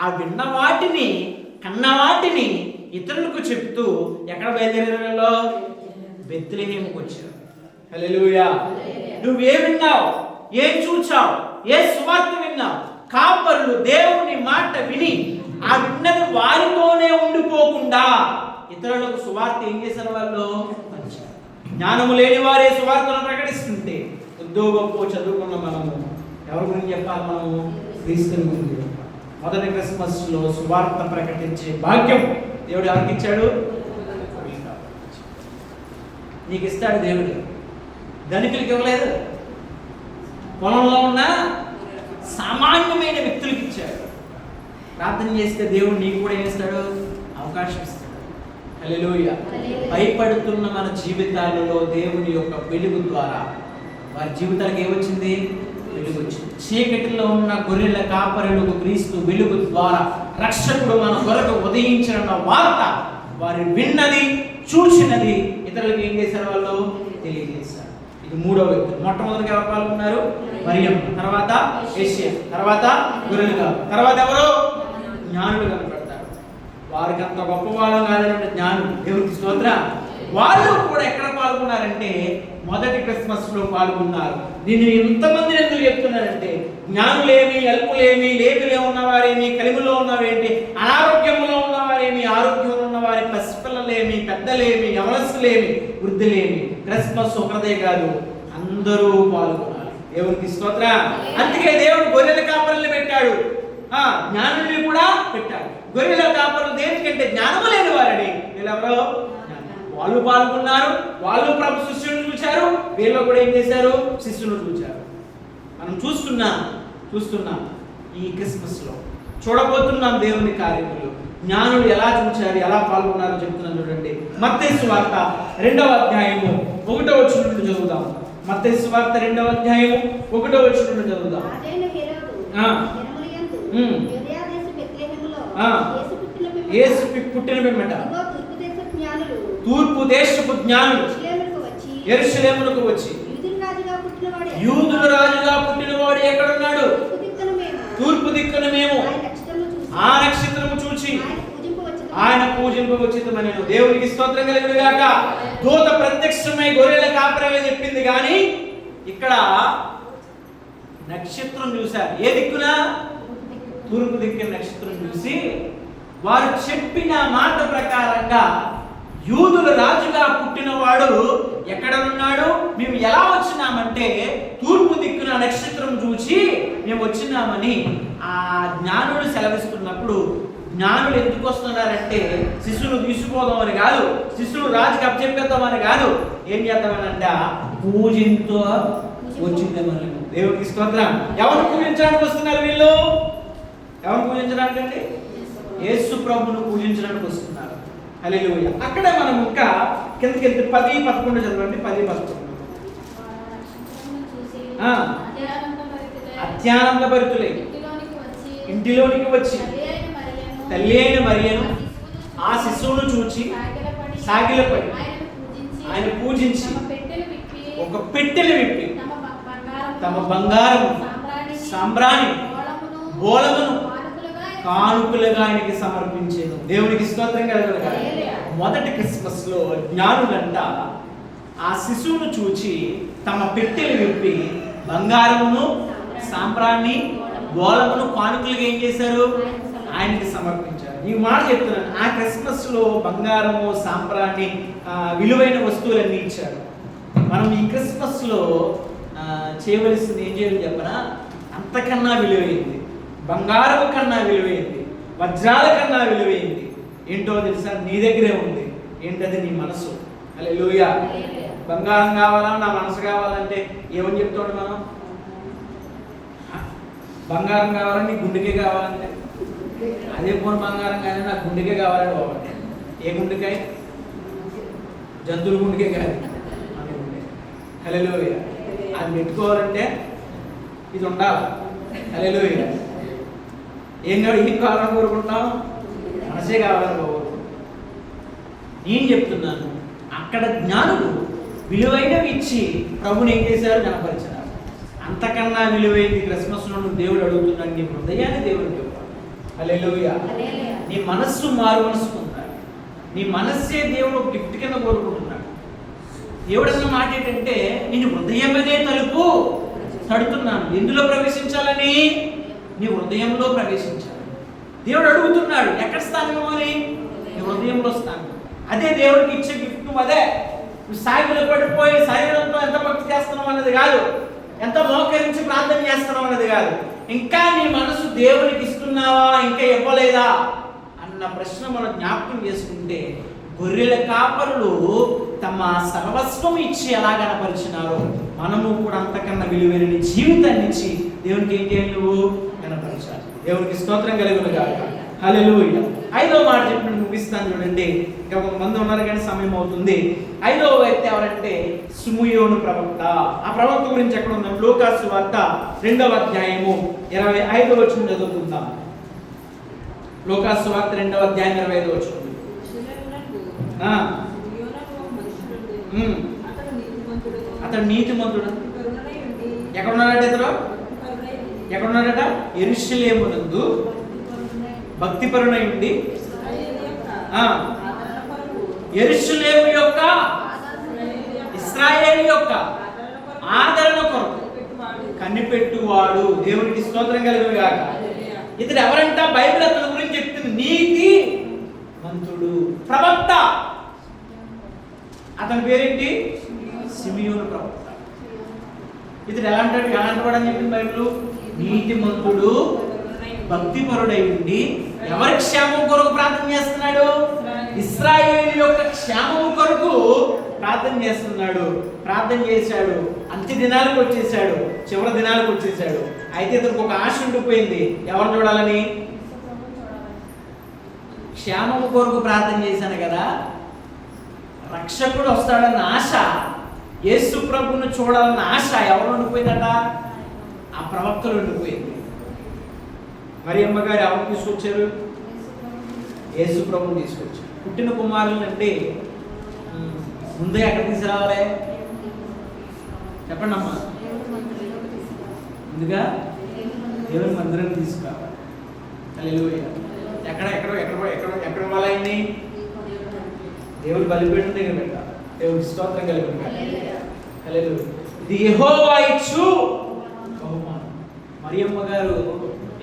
ఆ విన్న వాటిని కన్న వాటిని ఇతరులకు చెప్తూ ఎక్కడ బయలుదేరారో? బెత్లెహేముకు వచ్చారు. హల్లెలూయా. నువ్వేం విన్నావు? ఏం చూచావు? ఏ సువార్త విన్నావు? కాపరులు దేవుని మాట విని ఆ విన్నది వారితోనే ఉండిపోకుండా ఇతరులకు సువార్త ఏం చేశారు? వాళ్ళు జ్ఞానము లేని వారే సువార్తను ప్రకటిస్తుంటే ఉద్యోగపు చదువుకున్న మనము ఎవరి గురించి చెప్పాలి? మనము క్రీస్తుని గురించి చెప్పాలి. మొదటి క్రిస్మస్లో సువార్త ప్రకటించే భాగ్యం దేవుడు ఎవరికి ఇచ్చాడు? నీకు ఇస్తాడు దేవుడు. ధనికులకి ఇవ్వలేదు. పొలంలో ఉన్న సామాన్యమైన వ్యక్తులకు ఇచ్చాడు. ప్రార్థన చేస్తే దేవుడు నీకు కూడా ఏం ఇస్తాడు? అవకాశం ఇస్తాడు. హల్లెలూయా. భయపడుతున్న మన జీవితాలలో దేవుని యొక్క వెలుగు ద్వారా వారి జీవితాలకు ఏమొచ్చింది? వెలుగు వచ్చింది. చీకటిలో ఉన్న గొర్రెల కాపరులకు క్రీస్తు వెలుగు ద్వారా రక్షకుడు మన కొరకు ఉదయించిన వార్త వారు విన్నది, చూసినది ఇతరులకు ఏం చేశారు? వాళ్ళు తెలియజేశారు. ఇది మూడో వ్యక్తి. మొట్టమొదటిగా ఎవరు పాల్గొన్నారు? మరియమ్మ, తర్వాత యేషయా, తర్వాత గొర్రెలుగా, తర్వాత ఎవరు? జ్ఞానులు కనపడతారు. వారికి అంత గొప్పవాళ్ళు కాదంటే జ్ఞానులు. దేవునికి స్తోత్రం. వాళ్ళు కూడా ఎక్కడ పాల్గొన్నారంటే మొదటి క్రిస్మస్ లో పాల్గొన్నారు. దీన్ని ఎంతమంది ఎందుకు చెప్తున్నారంటే జ్ఞానులేమి, అల్పులేమి, లేమిలో ఉన్నవారేమి, కలిమిలో ఉన్నవేంటి, అనారోగ్యంలో ఉన్నవారేమి, ఆరోగ్యంలో ఉన్నవారి, పసిపిల్లలేమి, పెద్దలేమి, యవనస్తులేమి, వృద్ధులేమి, క్రిస్మస్ ఒకరిదే కాదు, అందరూ పాల్గొనాలి. దేవునికి స్తోత్రం. అందుకే దేవుడు గొర్రెల కాపరుల్ని పెట్టాడు, జ్ఞానుల్ని కూడా పెట్టాడు. గొర్రెల కాపరులు దేనికంటే జ్ఞానము లేని వారని. వీళ్ళెవరో వాళ్ళు పాల్గొన్నారు. వాళ్ళు ప్రభు శిష్యుని చూశారు. వీళ్ళు కూడా ఏం చేశారు? శిష్యుని చూశారు. మనం చూస్తున్నాం ఈ క్రిస్మస్ లో చూడబోతున్నాం దేవుని కార్యములు. జ్ఞానులు ఎలా చూశారు, ఎలా పాల్గొన్నారో చెప్తున్నాను చూడండి. మత్తయి సువార్త 2వ అధ్యాయము 1వ వచనం నుండి చదువుదాం. మత్తయి సువార్త 2వ అధ్యాయము 1వ వచనం నుండి చదువుదాం. యేసు పుట్టిన పిమ్మట తూర్పు దేశపు జ్ఞానులు యెరూషలేమునకు వచ్చి యూదుల రాజుగా పుట్టినవాడు ఎక్కడున్నాడు? తూర్పు దిక్కున మేము ఆ నక్షత్రము చూచి ఆయన పూజింపవచ్చితమని. దేవునికి స్తోత్రం కలుగునుగాక. దూత ప్రత్యక్షమై గొర్రెల కాపరులు చెప్పింది కానీ ఇక్కడ నక్షత్రం చూశారు. ఏ దిక్కున? తూర్పు దిక్కున నక్షత్రం చూసి వారు చెప్పిన మాట ప్రకారంగా యూదుల రాజుగా పుట్టినవాడు ఎక్కడ ఉన్నాడు? మేము ఎలా వచ్చినామంటే తూర్పు దిక్కున నక్షత్రం చూసి మేము వచ్చినామని ఆ జ్ఞానులు సెలవిస్తున్నప్పుడు, జ్ఞానులు ఎందుకు వస్తున్నారంటే శిశువును తీసుకుపోదామని కాదు, శిశువును రాజుకి అప్పచెప్పేద్దామని కాదు, ఏం చేద్దామనంట పూజింతో వచ్చిందేమని. దేవుడికి స్తోత్రం. ఎవరు పూజించడానికి వస్తున్నారు వీళ్ళు? ఎవరు పూజించడానికి అండి? యేసు ప్రభువును పూజించడానికి వస్తున్నారు. హల్లెలూయా. అక్కడ మనం ఇంకా కిందకి 10-11 చదవండి. 10-11. అత్యానంద భరితులై ఇంటిలోనికి వచ్చి తల్లి అయిన మరియను ఆ శిశువును చూచి సాగిలపడి ఆయన పూజించి ఒక పెట్టెలు విప్పి తమ బంగారం సాంబ్రాణి బోళమును కానుకలుగా ఆయనకి సమర్పించేది. దేవునికి స్తోత్రం కలుగునుగాక. మొదటి క్రిస్మస్ లో జ్ఞానులంట ఆ శిశువును చూచి తమ పెట్టెలు విప్పి బంగారమును సాంబ్రాన్ని బోళమును కానుకలుగా ఏం చేశారు? ఆయనకి సమర్పించారు. ఈ మాట చెప్తున్నాను. ఆ క్రిస్మస్ లో బంగారము సాంబ్రాన్ని విలువైన వస్తువులన్నీ ఇచ్చారు. మనం ఈ క్రిస్మస్ లో చేయవలసింది ఏం చేయాలి చెప్పనా? అంతకన్నా విలువైంది, బంగారం కన్నా విలువైంది, వజ్రాల కన్నా విలువైంది ఏంటో తెలుసా? నీ దగ్గరే ఉంది. ఏంటది? నీ మనసు. హల్లెలూయా. బంగారం కావాలా, నా మనసు కావాలంటే ఏమని చెప్తాడు మనం? బంగారం కావాలని నీ గుండెకే కావాలంటే అదే పోను బంగారం కానీ నా గుండెకే కావాలని పోవాలి. ఏ గుండెకాయ? జంతువుల గుండెకే కాదు, మన గుండె. హల్లెలూయా. అది పెట్టుకోవాలంటే ఇది ఉండాలి. హల్లెలూయా. ఏం కావాలని కోరుకుంటాం? మనసే కావాలని కోరుకుంటాం. నేను చెప్తున్నాను, అక్కడ జ్ఞానులు విలువైనవి ఇచ్చి ప్రభుని ఏం చేశారు? కనపరిచారు. అంతకన్నా విలువైంది క్రిస్మస్ నుండి దేవుడు అడుగుతున్నాడు. నీ హృదయాన్ని దేవుడికి ఇవ్వాలి. హల్లెలూయా. నీ మనస్సు మారు మనసుకుంటాడు. నీ మనస్సే దేవుడు గిఫ్ట్ కింద కోరుకుంటున్నాడు. దేవుడు అన్న మాట ఏంటంటే, నేను హృదయమనే తలుపు తడుతున్నాను. ఎందులో ప్రవేశించాలని? నీ హృదయంలో ప్రవేశించాలి. దేవుడు అడుగుతున్నాడు, ఎక్కడ స్థానం ఇవ్వాలి? నీ హృదయంలో స్థానం. అదే దేవుడికి ఇచ్చే గిఫ్ట్. నువ్వు అదే నువ్వు సాగిలో పడిపోయి శరీరంతో ఎంత భక్తి చేస్తున్నావు అన్నది కాదు, ఎంత మోకరించి ప్రార్థన చేస్తున్నావు అన్నది కాదు, ఇంకా నీ మనసు దేవునికి ఇస్తున్నావా, ఇంకా ఇవ్వలేదా అన్న ప్రశ్న మనం జ్ఞాపకం చేసుకుంటే, గొర్రెల కాపరులు తమ సర్వస్వం ఇచ్చి ఎలా కనపరిచినారో మనము కూడా అంతకన్నా విలువైన జీవితాన్ని ఇచ్చి దేవునికి ఏం చేయాలి? నువ్వు కనపరచాలి. దేవునికి స్తోత్రం కలుగునుగాక. హల్లెలూయా. 5వ మాట చెప్పిన ముగిస్తాను చూడండి. ఇంకా కొంతమంది ఉన్నారు కానీ సమయం అవుతుంది. 5వ వ్యక్తి ఎవరంటే సిమియోను ప్రవక్త. ఆ ప్రవక్త గురించి ఎక్కడ ఉందాం? లూకాసు సువార్త 2వ అధ్యాయము 25వ వచనం చదువుకుందాం. లూకాసు సువార్త 2వ అధ్యాయం 25వ వచనం. అతడు నీతిమంతుడు. ఎక్కడున్నాడట ఇతడు? ఎక్కడున్నాడట? యెరూషలేమునందు భక్తిపరుడై ఉండి యెరూషలేము యొక్క ఇశ్రాయేలు యొక్క ఆదరణ కొరకు కనిపెట్టువాడు. దేవునికి స్తోత్రం కలుగునుగాక. ఇతడు ఎవరంట? బైబిల్ అతని గురించి చెప్తుంది. నీతి మంతుడు, ప్రవక్త. అతని పేరేంటి? సిమియోను ప్రవక్త. ఇతడు ఎలాంటి వాడు అని చెప్పింది బైబిల్? నీతిమంతుడు, భక్తిపరుడై ఉండి ఎవరి క్షేమం కొరకు ప్రార్థన చేస్తున్నాడు? ఇశ్రాయేలు యొక్క క్షేమం కొరకు ప్రార్థన చేస్తున్నాడు. ప్రార్థన చేశాడు. అంత్య దినాలకు వచ్చేసాడు, చివరి దినాలకు వచ్చేసాడు. అయితే ఇతనికి ఒక ఆశ ఉండిపోయింది. ఎవరు చూడాలని? క్షేమం కొరకు ప్రార్థన చేశాను కదా, రక్షకుడు వస్తాడన్న ఆశ, యేసు ప్రభువును చూడాలన్న ఆశ ఎవరు ఉండిపోయిందట? ఆ ప్రవక్తలు ఉండిపోయింది. మరియమ్మ గారు ఎవరు తీసుకొచ్చారు? యేసు ప్రభువుని తీసుకొచ్చారు. పుట్టిన కుమారులు అంటే ముందే ఎక్కడ తీసుకురావాలి? చెప్పండి అమ్మా. ముందుగా దేవుని మందిరం తీసుకురావాలి. హల్లెలూయా. ఎక్కడ వాళ్ళని? దేవుడి బలిపీఠం దగ్గర పెట్టాలి. దేవుడి స్తోత్రం కలుగునుగాక. హల్లెలూయా. ఇది యెహోవా ఇచ్చు బహుమానం. మరియమ్మ గారు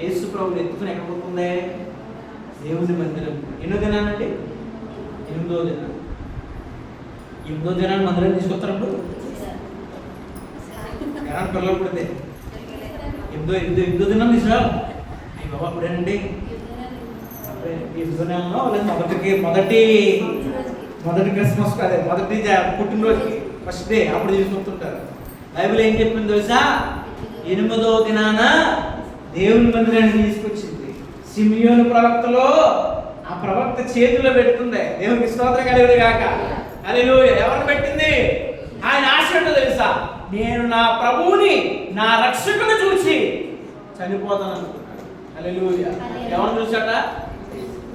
యేసు ప్రభువుని ఎత్తుకుని ఎక్కడ పోతుంది? దేవుని మందిరం. ఎన్నో దినానండి? 8వ దినం. 8వ దినాన్ని మందిరం తీసుకొస్తారప్పుడు ఎలా పిల్లలు పుడితే 8వ దినం తీసుకురా. అయ్యి బాబా అప్పుడేనండి 8వ నెలలో మొదటి క్రిస్మస్ అదే మొదటి పుట్టినరోజుకి ఫస్ట్ డే అప్పుడు తీసుకొస్తుంటారు. బైబిల్ ఏం చెప్పింది తెలుసా? 8వ దినాన దేవుని మందిరాన్ని తీసుకొచ్చింది. సిమియోను ప్రవక్తలో ఆ ప్రవక్త చేతిలో పెడుతుంది. దేవునికి స్తోత్రం కలుగునుగాక. హల్లెలూయా. ఎవరు పెట్టింది? ఆయన ఆశ ఏంటో తెలుసా? నేను నా ప్రభువుని, నా రక్షకుని చూసి చనిపోతాను అనుకున్నాడు. హల్లెలూయా. ఎవరు చూసాట?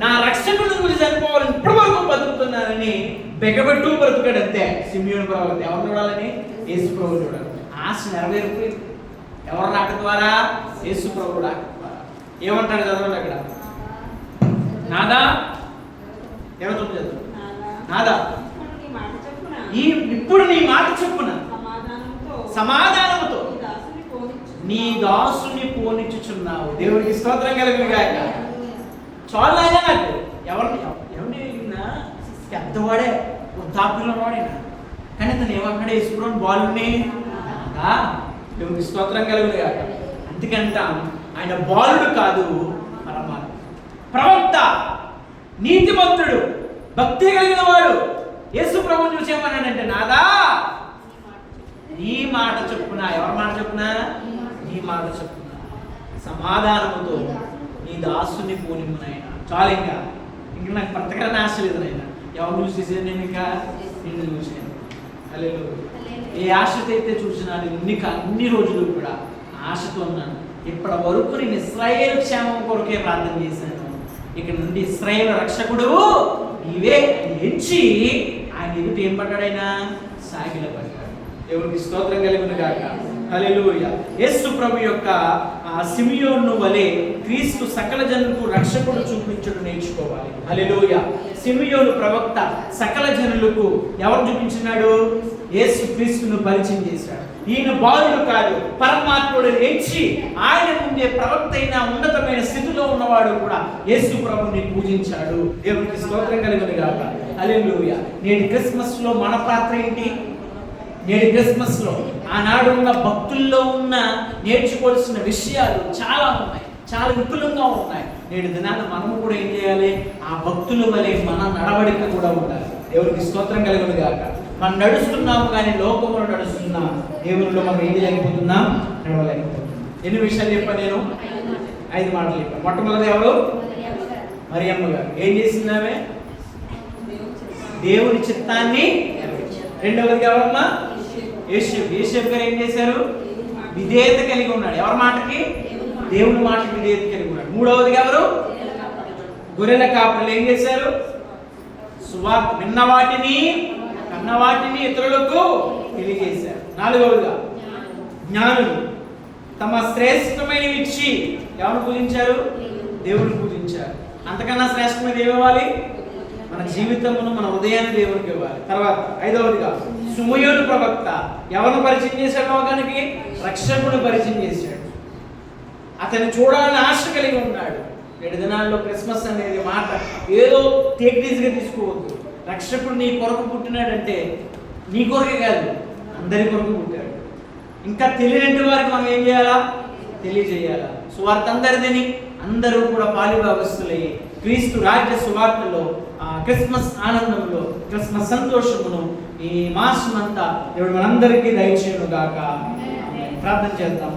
నా రక్షకుడిని గురించి చనిపోవాలని ఇప్పటి వరకు బతుకుతున్నానని బెగబెట్టు బ్రతుకాడు అంతే సిమియోను ప్రవక్త. ఎవరు చూడాలని? యేసు ప్రభువు చూడాలి. ఆశ నెరవేరిపోయింది. ఎవరు రాక ద్వారా? యేసు ప్రభువు రాక ద్వారా. ఏమంటాడు చదవండి అక్కడ. నాదా ఎవరు చదువు? నాదా ఇప్పుడు నీ మాట చెప్పున సమాధానముతో నీ దాసుని పోనిచ్చుచున్నావు. దేవుడికి స్తోత్రం కలుగును గాక. చాలు అయినా నాకు ఎవరిని పెద్దవాడే వృద్ధాప్యంలో వాడైనా కానీ తను ఏమన్నాడే యేసుప్రభుని బాలుని దేవుడికి స్తోత్రం కలుగును గాక. అందుకంటాం ఆయన బాలుడు కాదు, పరమాత్మ, ప్రవక్త, నీతిమంతుడు, భక్తి కలిగిన వాడు. యేసు ప్రభువుని చూసి ఏమన్నాడంటే నాదా నీ మాట చెప్పున. ఎవరి మాట చెప్పున? నీ మాట చెప్పున సమాధానముతో నీ దాసుని పోనిమ్మునైనా. చాలు. ఇంకా నాకు బ్రతకాలని ఆశ లేదు నాయన. ఎవరు చూసేసాను నేను? ఇంకా నిన్ను చూసాను. హల్లెలూయా. ఏ ఆశతో అయితే చూసినాను అన్ని రోజులు కూడా ఆశతో ఉన్నాను. ఇప్పటి వరకు నేను ఇశ్రాయేలు క్షేమం కొరకే ప్రార్థన చేశాను. ఇక నుండి ఇశ్రాయేలు రక్షకుడు నీవే ఎంచి ఆయన ఎదుట ఏం పడ్డాడైనా సాగిల పడ్డాడు. దేవునికి స్తోత్రం కలుగును గాక. హల్లెలూయా. యేసు ప్రభు యొక్క సిమియోను వలె క్రీస్తు సకల జనులకు రక్షకుడు చూపించడం నేర్చుకోవాలి. హల్లెలూయా. సిమియోను ప్రవక్త సకల జనులకు ఎవరు చూపించినాడు? యేసు క్రీస్తును పరిచయం చేశాడు. ఈయన బాలుడు కాదు, పరమాత్ముడు ఎంచి ఆయన ముందే ప్రవక్త అయిన ఉన్నతమైన స్థితిలో ఉన్నవాడు కూడా యేసు ప్రభుని పూజించాడు. దేవునికి స్తోత్రం కలుగును గాక. హల్లెలూయా. నేటి క్రిస్మస్ లో మన పాత్ర ఏంటి? నేటి క్రిస్మస్ లో ఆనాడు ఉన్న భక్తుల్లో ఉన్న నేర్చుకోవాల్సిన విషయాలు చాలా ఉన్నాయి, చాలా విపులంగా ఉన్నాయి. నేటి దినాన్ని మనము కూడా ఏం చేయాలి? ఆ భక్తుల వలె మన నడవడిక కూడా ఉండాలి. దేవునికి స్తోత్రం కలుగును గాక. మనం నడుస్తున్నాము కానీ లోకంలో నడుస్తున్నాం. దేవునిలో మనం ఏం చేయలేకపోతున్నాం? నడవలేకపోతున్నాం. ఎన్ని విషయాలు చెప్పాను నేను? 5 మాటలు చెప్పాను. మొట్టమొదటి ఎవరు? మరియమ్మ గారు. ఏం చేసిందామే? దేవుని చిత్తాన్ని. రెండవది ఎవరమ్మా? యేసేపు గారు ఏం చేశారు? విధేయత కలిగి ఉన్నాడు. ఎవరి మాటకి? దేవుని మాటకి విధేయత కలిగి ఉన్నాడు. మూడవదిగా ఎవరు? గొర్రెల కాపరులు ఏం చేశారు? సువార్త విన్న వాటిని కన్న వాటిని ఇతరులకు తెలియజేశారు. నాలుగవదిగా జ్ఞానులు తమ శ్రేష్టమైనవి ఇచ్చి ఎవరు పూజించారు? దేవుని పూజించారు. అంతకన్నా శ్రేష్టమైనది ఏమివ్వాలి? మన జీవితమును, మన ఉదయాన్ని దేవునికి ఇవ్వాలి. తర్వాత 5వదిగా సిమియోను ప్రవక్త ఎవరిని పరిచయం చేశాడు? లోకానికి రక్షకుడు పరిచయం చేశాడు. అతన్ని చూడాలని ఆశ కలిగి ఉన్నాడు. 7 దినాల్లో క్రిస్మస్ అనేది మాట ఏదో టేక్టీజ్గా తీసుకోవద్దు. రక్షకుడు నీ కొరకు పుట్టినాడంటే నీ కొరకే కాదు, అందరి కొరకు పుట్టాడు. ఇంకా తెలియని వారికి మనం ఏం చేయాలా? తెలియజేయాలా. సువార్త అందరిదని అందరూ కూడా పాలిభాగస్తులయ్యి క్రీస్తు రాజ్య సువార్తలో, క్రిస్మస్ ఆనందంలో, క్రిస్మస్ సంతోషమును ఈ మాసమంతా దేవుడు మనందరికీ దయచేయును గాక. ప్రార్థన చేద్దాం.